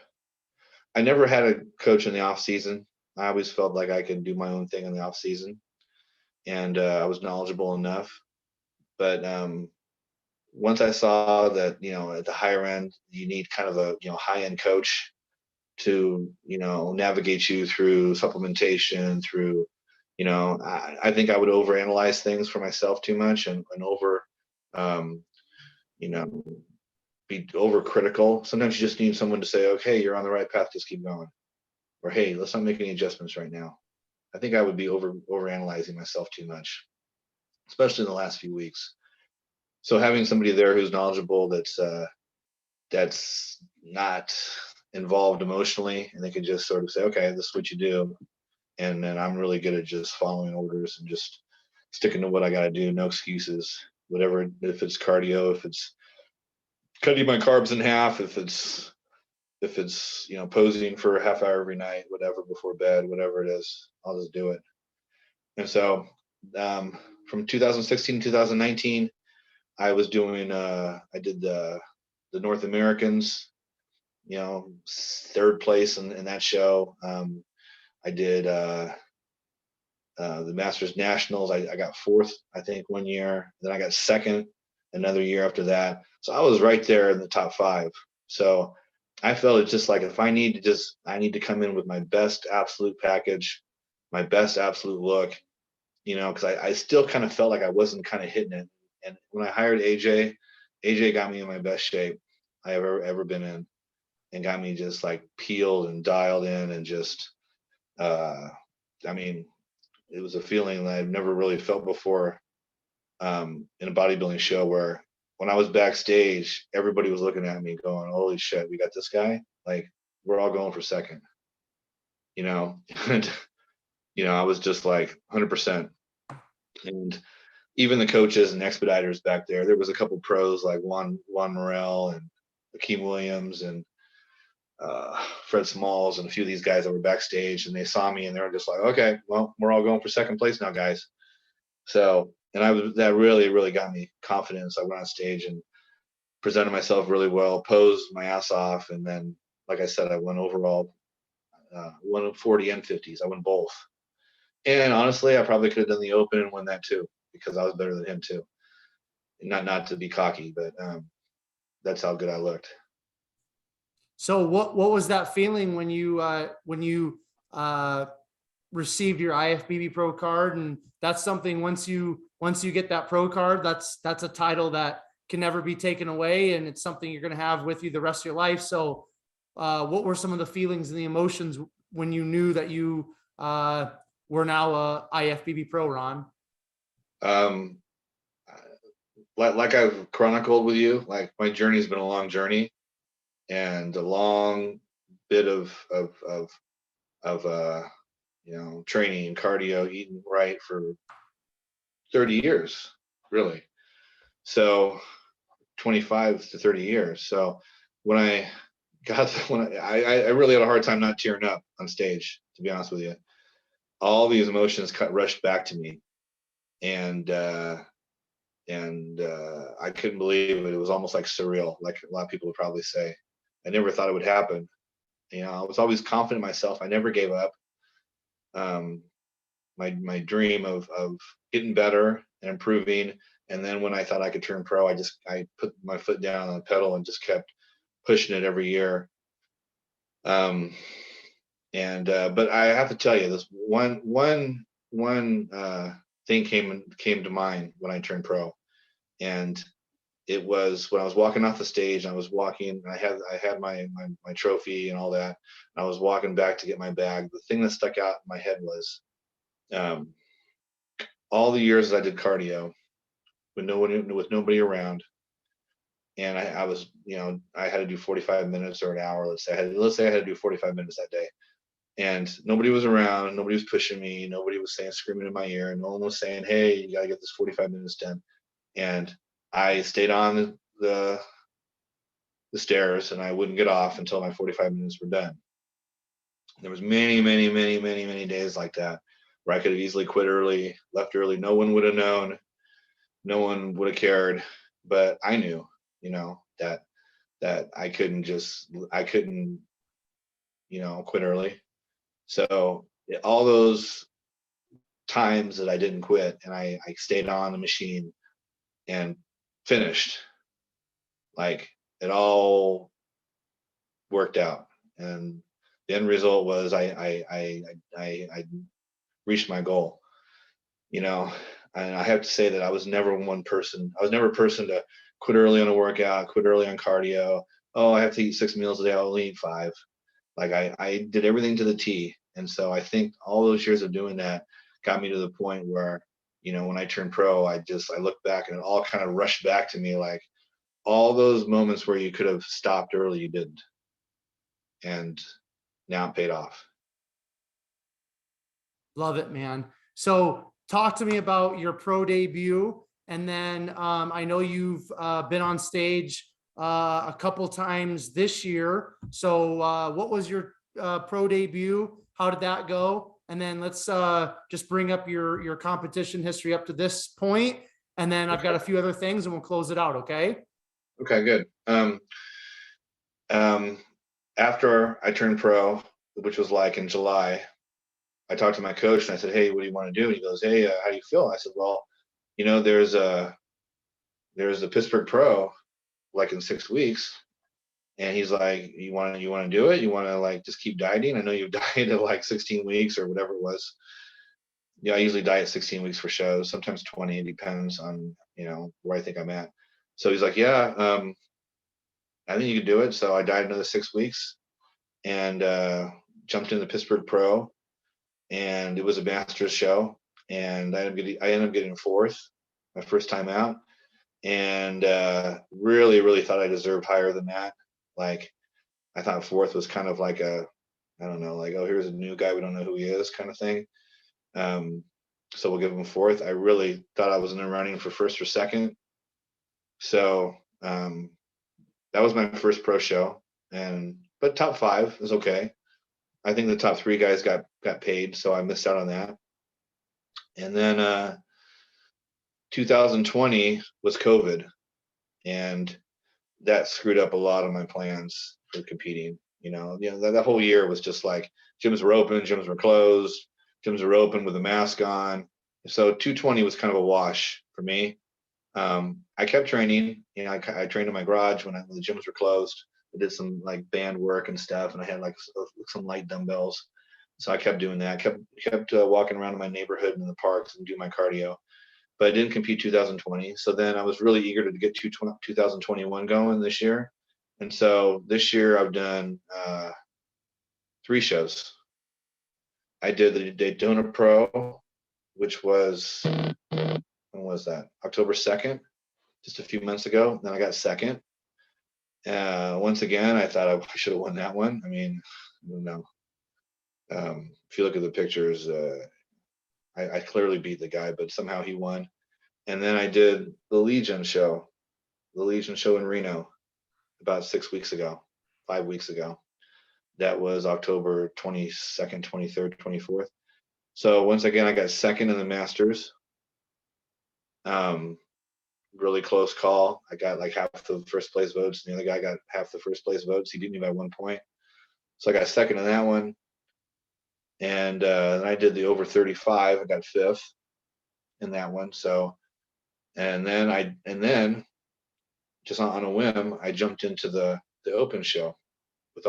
I never had a coach in the off season. I always felt like I could do my own thing in the off season, and I was knowledgeable enough. But once I saw that, at the higher end, you need kind of a high end coach to navigate you through supplementation, through I think I would overanalyze things for myself too much, and over be overcritical. Sometimes you just need someone to say, okay, you're on the right path, just keep going. Or, hey, let's not make any adjustments right now. I think I would be overanalyzing myself too much, especially in the last few weeks. So having somebody there who's knowledgeable, that's not involved emotionally, and they can just sort of say, okay, this is what you do. And then I'm really good at just following orders and just sticking to what I got to do, no excuses, whatever. If it's cardio, if it's cutting my carbs in half, if it's posing for a half hour every night, whatever, before bed, whatever it is, I'll just do it. And so from 2016 to 2019, I was doing I did the North Americans, third place in that show. I did the Masters Nationals. I got fourth, I think, one year. Then I got second another year after that. So I was right there in the top 5. So I felt it's just like, if I need to come in with my best absolute package, my best absolute look, because I still kind of felt like I wasn't kind of hitting it. And when I hired AJ got me in my best shape I ever been in, and got me just like peeled and dialed in, and just, I mean, it was a feeling that I've never really felt before in a bodybuilding show, where when I was backstage, everybody was looking at me going, holy shit, we got this guy. Like, we're all going for second, and, I was just like 100%. And even the coaches and expediters back there was a couple pros like Juan Morel and Akeem Williams and Fred Smalls and a few of these guys that were backstage, and they saw me and they were just like, okay, well, we're all going for second place now, guys. So, and that really, really got me confidence. I went on stage and presented myself really well, posed my ass off. And then, like I said, I won overall, won 40 and 50s. I won both. And honestly, I probably could have done the open and won that too, because I was better than him too. Not to be cocky, but that's how good I looked. So what was that feeling when you received your IFBB Pro card? And that's something, once you get that pro card, that's a title that can never be taken away, and it's something you're going to have with you the rest of your life. So what were some of the feelings and the emotions when you knew that you were now a IFBB Pro, Ron? Like I've chronicled with you, like, my journey's been a long journey, and a long bit of training, cardio, eating right for 30 years, really. So 25 to 30 years. So when I really had a hard time not tearing up on stage, to be honest with you. All these emotions rushed back to me, and I couldn't believe it. It was almost like surreal, like a lot of people would probably say. I never thought it would happen. I was always confident in myself. I never gave up. My dream of getting better and improving. And then when I thought I could turn pro, I put my foot down on the pedal and just kept pushing it every year. But I have to tell you, this one thing came to mind when I turned pro, and it was when I was walking off the stage. I was walking. I had my trophy and all that. And I was walking back to get my bag. The thing that stuck out in my head was all the years I did cardio with nobody around, and I was, I had to do 45 minutes or an hour. Let's say I had to do 45 minutes that day, and nobody was around. Nobody was pushing me. Nobody was screaming in my ear. No one was saying, "Hey, you gotta get this 45 minutes done." And I stayed on the stairs, and I wouldn't get off until my 45 minutes were done. There was many days like that where I could have easily quit early, left early. No one would have known. No one would have cared. But I knew, that I couldn't, quit early. So all those times that I didn't quit, and I stayed on the machine and finished, like, it all worked out. And the end result was I reached my goal, and I have to say that I was never a person to quit early on a workout, quit early on cardio. Oh, I have to eat 6 meals a day, I'll only eat 5. Like, I did everything to the T. And so I think all those years of doing that got me to the point where, when I turned pro, I look back and it all kind of rushed back to me, like, all those moments where you could have stopped early, you didn't. And now it paid off. Love it, man. So talk to me about your pro debut. And then I know you've been on stage a couple times this year. So what was your pro debut? How did that go? And then let's just bring up your competition history up to this point. And then I've got a few other things and we'll close it out. Okay. Okay, good. After I turned pro, which was like in July, I talked to my coach and I said, "Hey, what do you want to do?" And he goes, "Hey, how do you feel?" I said, "Well, there's a Pittsburgh Pro like in 6 weeks." And he's like, "You want to do it? You want to like just keep dieting? I know you've dieted like 16 weeks or whatever it was." Yeah, I usually diet 16 weeks for shows, sometimes 20. It depends on where I think I'm at. So he's like, "Yeah, I think you could do it." So I dieted another 6 weeks and jumped into the Pittsburgh Pro, and it was a Masters show, and I ended up getting fourth my first time out, and really thought I deserved higher than that. Like, I thought fourth was kind of like I don't know, like, oh, here's a new guy, we don't know who he is kind of thing. So we'll give him fourth. I really thought I was in the running for first or second. So that was my first pro show, but top 5 is okay. I think the top 3 guys got paid, so I missed out on that. And then 2020 was COVID, and that screwed up a lot of my plans for competing. That whole year was just like gyms were open, gyms were closed, gyms were open with a mask on. So 220 was kind of a wash for me. I kept training. I trained in my garage when the gyms were closed. I did some like band work and stuff, and I had like some light dumbbells. So I kept doing that. Kept walking around in my neighborhood and in the parks and do my cardio. But I didn't compete 2020. So then I was really eager to get 2021 going this year. And so this year I've done 3 shows. I did the Daytona Pro, which was, when was that? October 2nd, just a few months ago. Then I got second. Once again, I thought I should have won that one. I mean, no. If you look at the pictures, I clearly beat the guy, but somehow he won. And then I did the Legion show in Reno about 6 weeks ago, 5 weeks ago. That was October 22nd, 23rd, 24th. So once again, I got second in the Masters. Really close call. I got like half the first place votes, and the other guy got half the first place votes. He beat me by 1 point. So I got second in that one. And then I did the over 35. I got 5th in that one. So, and then just on a whim, I jumped into the open show with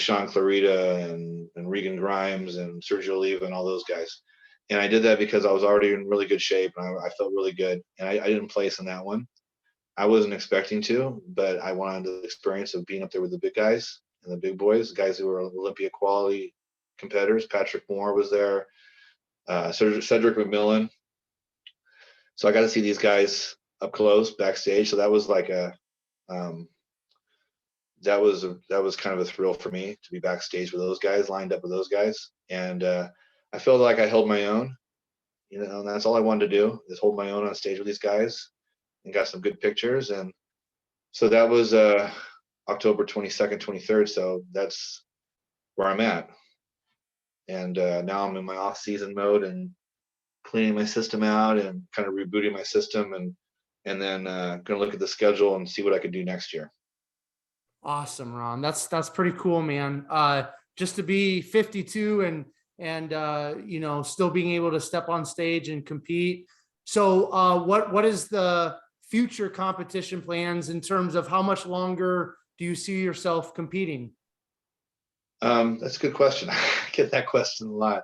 Sean Clarita and Regan Grimes and Sergio Oliva and all those guys. And I did that because I was already in really good shape and I felt really good. And I didn't place in that one. I wasn't expecting to, but I wanted the experience of being up there with the big guys and the big boys, guys who were Olympia quality competitors. Patrick Moore was there, Cedric McMillan. So I got to see these guys up close backstage. So that was like that was kind of a thrill for me to be backstage with those guys, lined up with those guys. And I felt like I held my own, and that's all I wanted to do, is hold my own on stage with these guys, and got some good pictures. And so that was October 22nd, 23rd. So that's where I'm at. And now I'm in my off-season mode and cleaning my system out and kind of rebooting my system, and then going to look at the schedule and see what I could do next year. Awesome, Ron. That's pretty cool, man. Just to be 52 and still being able to step on stage and compete. So what is the future competition plans in terms of how much longer do you see yourself competing? That's a good question. I get that question a lot.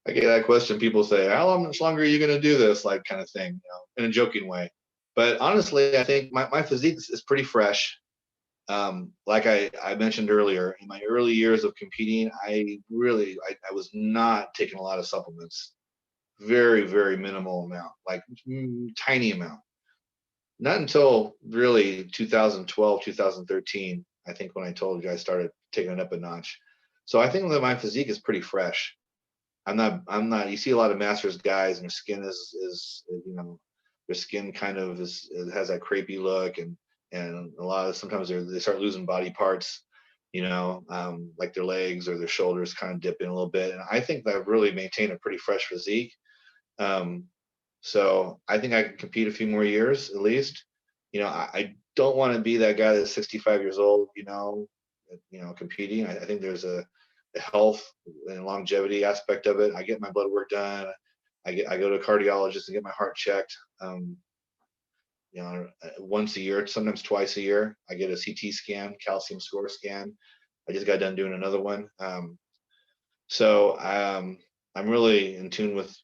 I get that question. People say, how much longer are you going to do this? Like, kind of thing, in a joking way. But honestly, I think my physique is pretty fresh. Like I mentioned earlier, in my early years of competing, I was not taking a lot of supplements. Very, very minimal amount, like tiny amount. Not until really 2012, 2013, I think, when I told you I started taking it up a notch. So I think that my physique is pretty fresh. I'm not, you see a lot of masters guys and their skin is, their skin kind of it has that crepey look, and a lot of, sometimes they start losing body parts, like their legs or their shoulders kind of dip in a little bit. And I think that I've really maintained a pretty fresh physique. Um, so I think I can compete a few more years at least. I don't want to be that guy that's 65 years old, competing. I think there's a health and longevity aspect of it. I get my blood work done. I go to a cardiologist and get my heart checked. Once a year, sometimes twice a year. I get a CT scan, calcium score scan. I just got done doing another one. So I'm really in tune with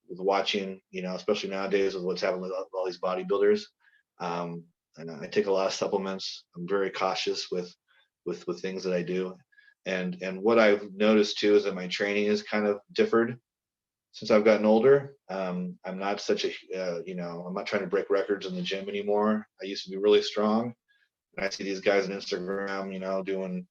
watching, especially nowadays with what's happening with all these bodybuilders. And I take a lot of supplements. I'm very cautious with things that I do. And what I've noticed too is that my training is kind of differed since I've gotten older. I'm not such a, I'm not trying to break records in the gym anymore. I used to be really strong. And I see these guys on Instagram, doing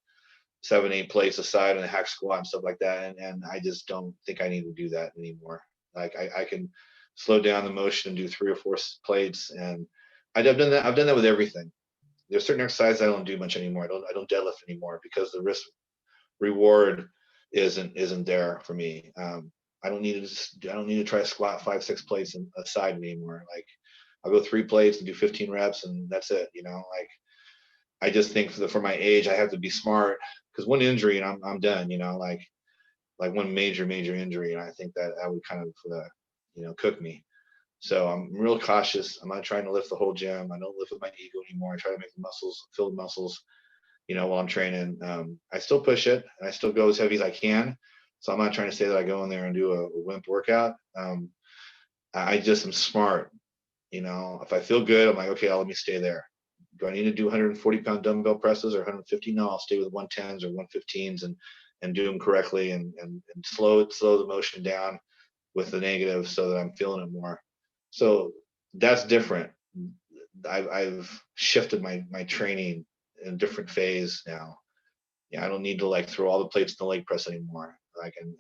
7-8 plates aside and a hack squat and stuff like that. And I just don't think I need to do that anymore. Like I can slow down the motion and do 3 or 4 plates. And I've done that. I've done that with everything. There's certain exercises I don't do much anymore. I don't deadlift anymore because the risk reward isn't there for me. I don't need to try to squat 5-6 plates aside anymore. Like I'll go 3 plates and do 15 reps and that's it. Like I just think for my age, I have to be smart because one injury and I'm done. Like one major injury, and I think that would kind of cook me. So I'm real cautious. I'm not trying to lift the whole gym. I don't lift with my ego anymore. I try to make the muscles, fill the muscles, while I'm training. I still push it and I still go as heavy as I can. So I'm not trying to say that I go in there and do a wimp workout. I just am smart. If I feel good, I'm like, okay, let me stay there. Do I need to do 140-pound dumbbell presses or 150? No, I'll stay with 110s or 115s and do them correctly and slow the motion down with the negative so that I'm feeling it more. So that's different. I've shifted my training in a different phase now. Yeah, I don't need to like throw all the plates in the leg press anymore. Like and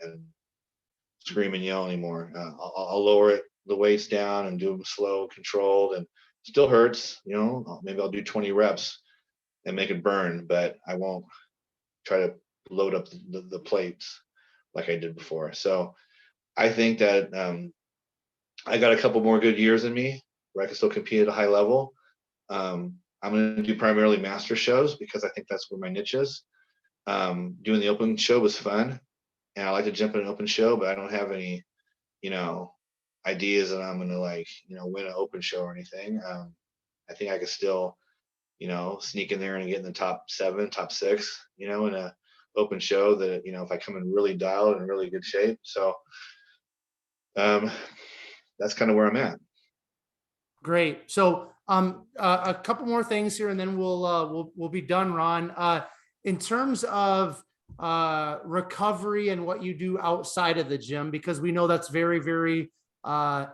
scream and yell anymore. I'll lower the weights down and do them slow, controlled, and still hurts. Maybe I'll do 20 reps and make it burn, but I won't try to load up the plates like I did before. So I think that I got a couple more good years in me where I can still compete at a high level. I'm going to do primarily master shows because I think that's where my niche is. Doing the open show was fun, and I like to jump in an open show, but I don't have any, ideas that I'm going to win an open show or anything. I think I could still, sneak in there and get in the top 7, top 6, in a open show that, if I come in really dialed and really good shape. So that's kind of where I'm at. Great. So a couple more things here, and then we'll be done, Ron. In terms of recovery and what you do outside of the gym, because we know that's very, very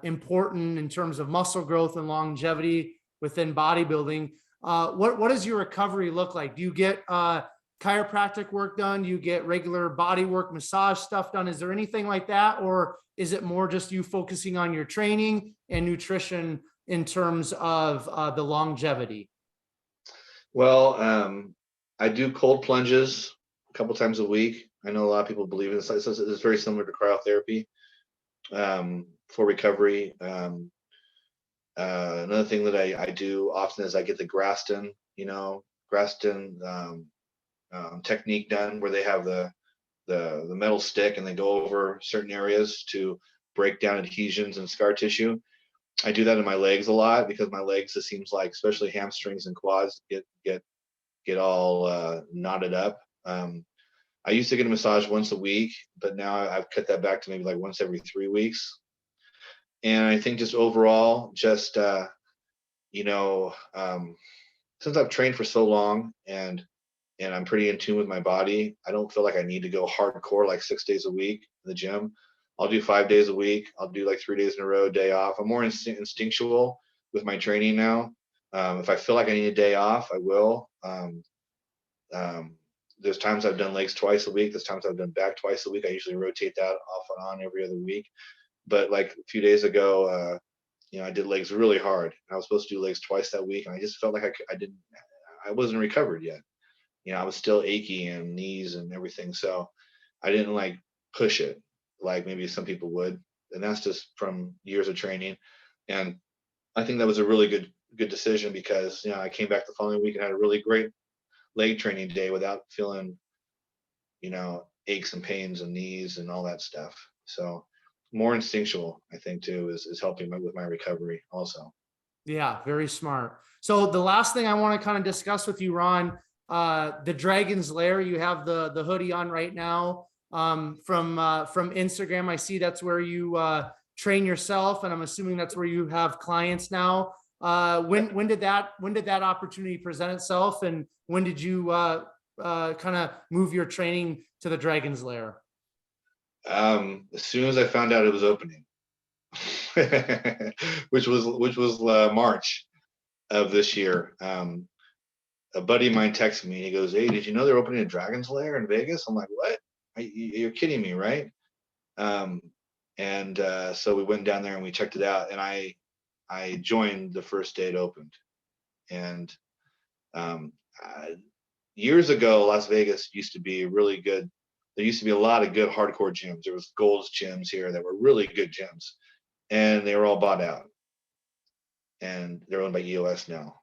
important in terms of muscle growth and longevity within bodybuilding. What does your recovery look like? Do you get chiropractic work done? Do you get regular body work, massage stuff done? Is there anything like that? Or is it more just you focusing on your training and nutrition in terms of the longevity? Well, I do cold plunges a couple times a week. I know a lot of people believe in this. It's very similar to cryotherapy for recovery. Another thing that I do often is I get the Graston technique done, where they have the metal stick and they go over certain areas to break down adhesions and scar tissue. I do that in my legs a lot because my legs, it seems like, especially hamstrings and quads, get all knotted up. I used to get a massage once a week, but now I've cut that back to maybe like once every 3 weeks. And I think just overall, just since I've trained for so long and I'm pretty in tune with my body, I don't feel like I need to go hardcore like 6 days a week in the gym. I'll do 5 days a week. I'll do like 3 days in a row, day off. I'm more instinctual with my training now. If I feel like I need a day off, I will. there's times I've done legs twice a week. There's times I've done back twice a week. I usually rotate that off and on every other week. But like a few days ago, I did legs really hard. I was supposed to do legs twice that week, and I just felt like I wasn't recovered yet. I was still achy in knees and everything. So I didn't like push it like maybe some people would. And that's just from years of training. And I think that was a really good decision because, I came back the following week and had a really great leg training day without feeling, aches and pains and knees and all that stuff. So more instinctual, I think too, is helping with my recovery also. Yeah, very smart. So the last thing I want to kind of discuss with you, Ron, the Dragon's Lair, you have the hoodie on right now, from Instagram. I see that's where you train yourself, and I'm assuming that's where you have clients now. When did that opportunity present itself, and when did you kind of move your training to the Dragon's Lair? As soon as I found out it was opening, which was March of this year. A buddy of mine texted me. He goes, "Hey, did you know they're opening a Dragon's Lair in Vegas?" I'm like, "What? You're kidding me, right?" So we went down there and we checked it out, and I joined the first day it opened. And years ago, Las Vegas used to be really good. There used to be a lot of good hardcore gyms. There was Gold's gyms here that were really good gyms, and they were all bought out, and they're owned by EOS now.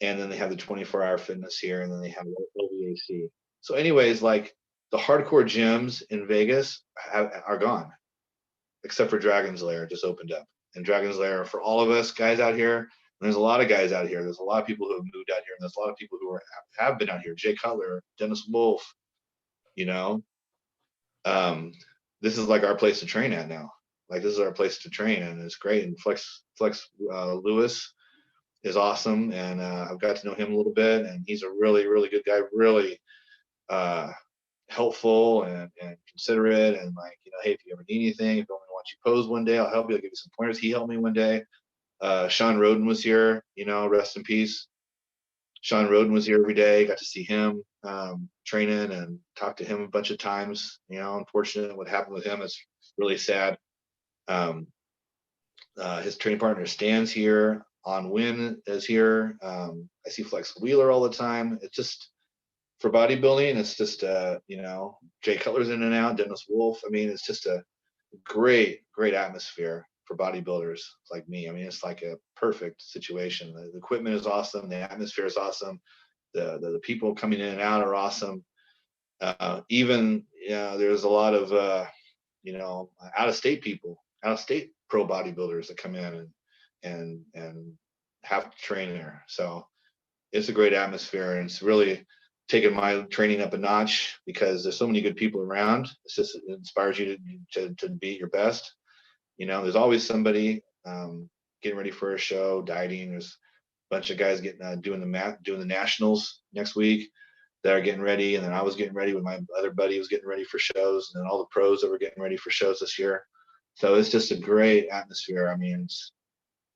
And then they have the 24-hour fitness here, and then they have LVAC. So anyways, like the hardcore gyms in Vegas are gone, except for Dragon's Lair just opened up. And Dragon's Lair, for all of us guys out here, and there's a lot of guys out here. There's a lot of people who have moved out here, and there's a lot of people who have been out here. Jay Cutler, Dennis Wolf, this is like our place to train at now. Like this is our place to train, and it's great. And Flex Lewis is awesome, and I've got to know him a little bit, and he's a really, really good guy, really helpful and considerate, and like, hey, if you ever need anything, if you want me to watch you pose one day, I'll help you. I'll give you some pointers. He helped me one day. Sean Roden was here, rest in peace. Sean Roden was here every day. Got to see him training and talk to him a bunch of times. Unfortunately, what happened with him is really sad. His training partner Stan's here. On Win is here. I see Flex Wheeler all the time. It's just for bodybuilding. It's just Jay Cutler's in and out. Dennis Wolf. I mean, it's just a great atmosphere for bodybuilders like me. I mean, it's like a perfect situation. The equipment is awesome. The atmosphere is awesome. The people coming in and out are awesome. Even there's a lot of out of state pro bodybuilders that come in and have to train there. So it's a great atmosphere, and it's really taken my training up a notch because there's so many good people around. It inspires you to be your best. There's always somebody getting ready for a show, dieting. There's a bunch of guys doing the nationals next week that are getting ready, and then I was getting ready with my other buddy who was getting ready for shows, and then all the pros that were getting ready for shows this year. So it's just a great atmosphere. I mean,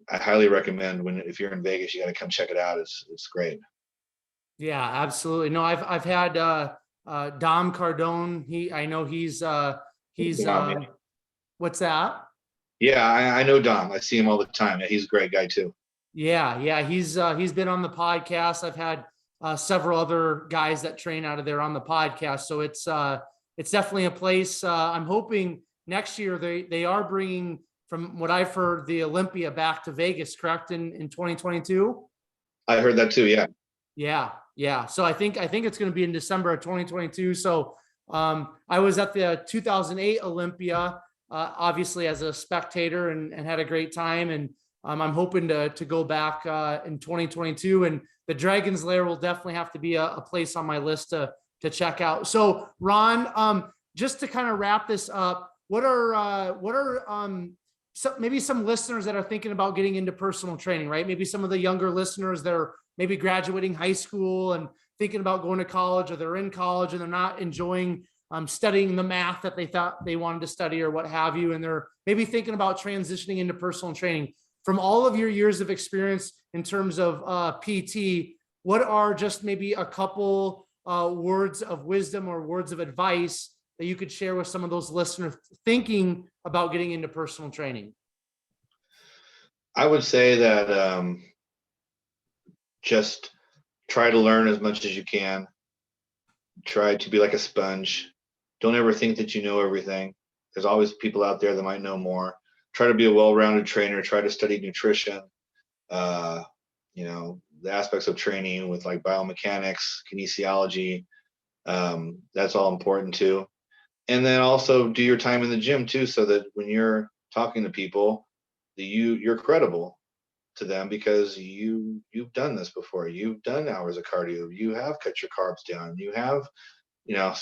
I highly recommend if you're in Vegas, you got to come check it out. It's great. Yeah, absolutely. No, I've had Dom Cardone. I know he's what's that? Yeah, I know Dom. I see him all the time. Yeah, he's a great guy too. Yeah. He's been on the podcast. I've had several other guys that train out of there on the podcast. So it's definitely a place. I'm hoping next year they are bringing, from what I've heard, the Olympia back to Vegas, correct, in 2022? I heard that too. Yeah. So I think it's going to be in December of 2022. So I was at the 2008 Olympia, obviously as a spectator, and had a great time. And I'm hoping to go back in 2022. And the Dragon's Lair will definitely have to be a place on my list to check out. So Ron, just to kind of wrap this up, what are maybe some listeners that are thinking about getting into personal training, right? Maybe some of the younger listeners that are maybe graduating high school and thinking about going to college, or they're in college and they're not enjoying studying the math that they thought they wanted to study or what have you. And they're maybe thinking about transitioning into personal training. From all of your years of experience in terms of PT, what are just maybe a couple words of wisdom or words of advice that you could share with some of those listeners thinking about getting into personal training? I would say that just try to learn as much as you can. Try to be like a sponge. Don't ever think that you know everything. There's always people out there that might know more. Try to be a well-rounded trainer. Try to study nutrition. The aspects of training with like biomechanics, kinesiology. That's all important too. And then also do your time in the gym too, so that when you're talking to people, you're credible to them because you've done this before. You've done hours of cardio. You have cut your carbs down. You have,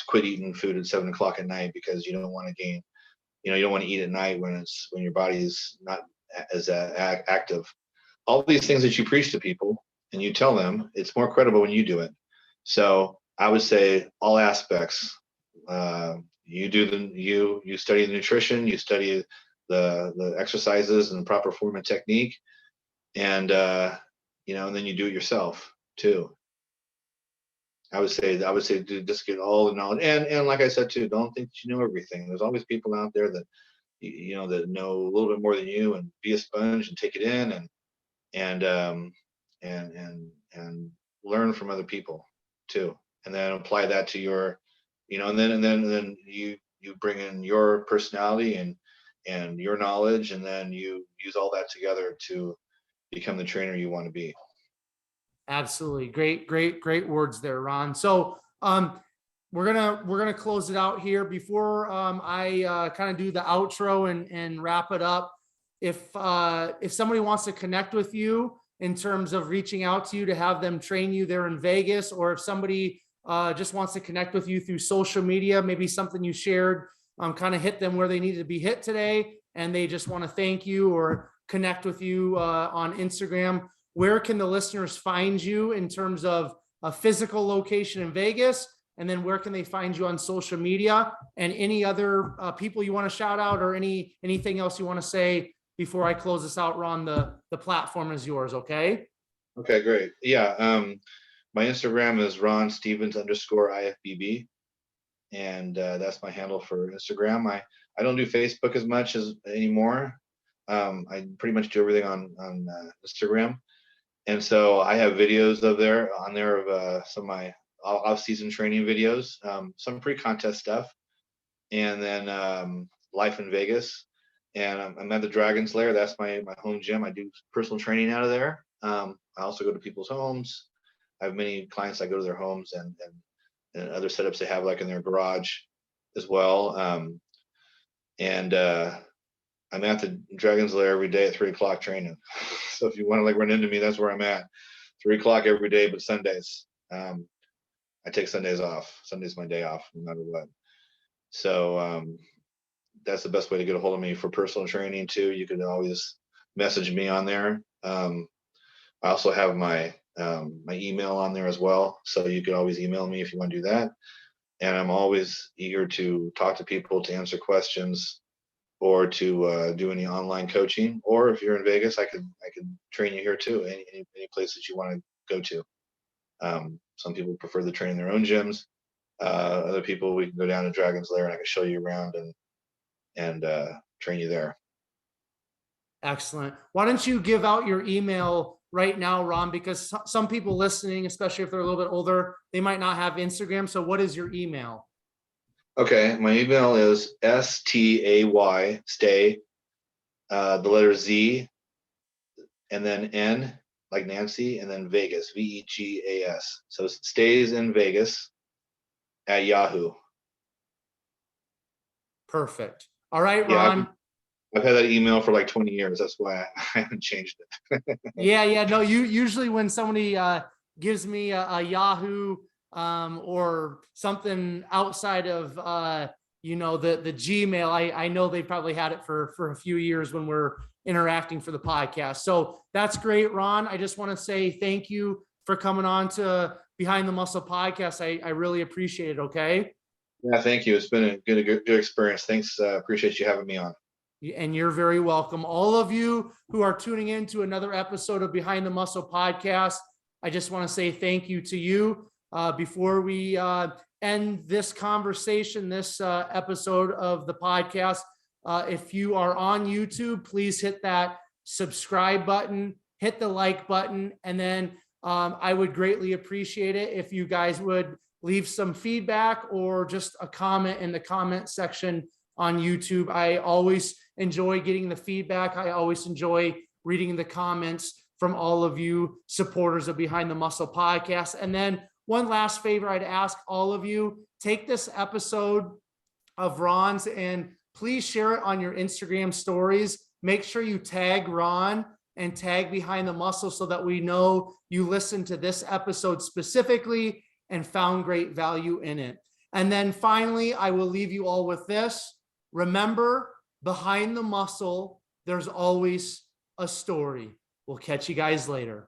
quit eating food at 7 o'clock at night because you don't want to gain. You don't want to eat at night when your body's not as active. All these things that you preach to people and you tell them, it's more credible when you do it. So I would say all aspects. You study the nutrition, you study the exercises and the proper form and technique, and and then you do it yourself too. I would say just get all the knowledge, and like I said too, don't think that you know everything. There's always people out there that that know a little bit more than you, and be a sponge and take it in and learn from other people too, and then apply that to your, and then you bring in your personality and your knowledge, and then you use all that together to become the trainer you want to be. Absolutely. Great words there, Ron. So we're gonna close it out here. Before I kind of do the outro and wrap it up, if somebody wants to connect with you in terms of reaching out to you to have them train you there in Vegas, or if somebody just wants to connect with you through social media, maybe something you shared, kind of hit them where they needed to be hit today, and they just want to thank you or connect with you on Instagram, where can the listeners find you in terms of a physical location in Vegas? And then where can they find you on social media, and any other people you want to shout out, or anything else you want to say before I close this out, Ron? The platform is yours. Okay. Okay, great. Yeah. My Instagram is Ron Stevens _IFBB. And that's my handle for Instagram. I don't do Facebook as much as anymore. I pretty much do everything on Instagram. And so I have videos on there of some of my off-season training videos, some pre-contest stuff, and then life in Vegas. And I'm at the Dragon's Lair. That's my home gym. I do personal training out of there. I also go to people's homes. I have many clients. I go to their homes and other setups they have, like in their garage as well. I'm at the Dragon's Lair every day at 3 o'clock training. So if you want to like run into me, that's where I'm at. 3 o'clock every day, but Sundays. I take Sundays off. Sunday's my day off, no matter what. So that's the best way to get a hold of me for personal training too. You can always message me on there. I also have my email on there as well, so you can always email me if you want to do that. And I'm always eager to talk to people, to answer questions, or to do any online coaching. Or if you're in Vegas, I could train you here too. Any place that you want to go to. Some people prefer to train in their own gyms. Other people, we can go down to Dragon's Lair and I can show you around and train you there. Excellent. Why don't you give out your email right now, Ron? Because some people listening, especially if they're a little bit older, they might not have Instagram. So what is your email? Okay, my email is stay, the letter Z, and then N like Nancy, and then Vegas, VEGAS. So it stays in Vegas at Yahoo. Perfect. All right, Yeah, Ron. I've had that email for like 20 years. That's why I haven't changed it. Yeah. No, usually when somebody gives me a Yahoo or something outside of the Gmail, I know they probably had it for a few years when we're interacting for the podcast. So that's great, Ron. I just want to say thank you for coming on to Behind the Muscle podcast. I really appreciate it. Okay. Yeah, thank you. It's been a good experience. Thanks. Appreciate you having me on. And you're very welcome. All of you who are tuning in to another episode of Behind the Muscle podcast, I just want to say thank you to you. before we end this conversation, this episode of the podcast, if you are on YouTube, please hit that subscribe button, hit the like button, and then I would greatly appreciate it if you guys would leave some feedback or just a comment in the comment section on YouTube. I always enjoy getting the feedback. I always enjoy reading the comments from all of you supporters of Behind the Muscle podcast. And then one last favor I'd ask all of you, take this episode of Ron's and please share it on your Instagram stories. Make sure you tag Ron and tag Behind the Muscle so that we know you listened to this episode specifically and found great value in it. And then finally, I will leave you all with this. Remember, behind the muscle, there's always a story. We'll catch you guys later.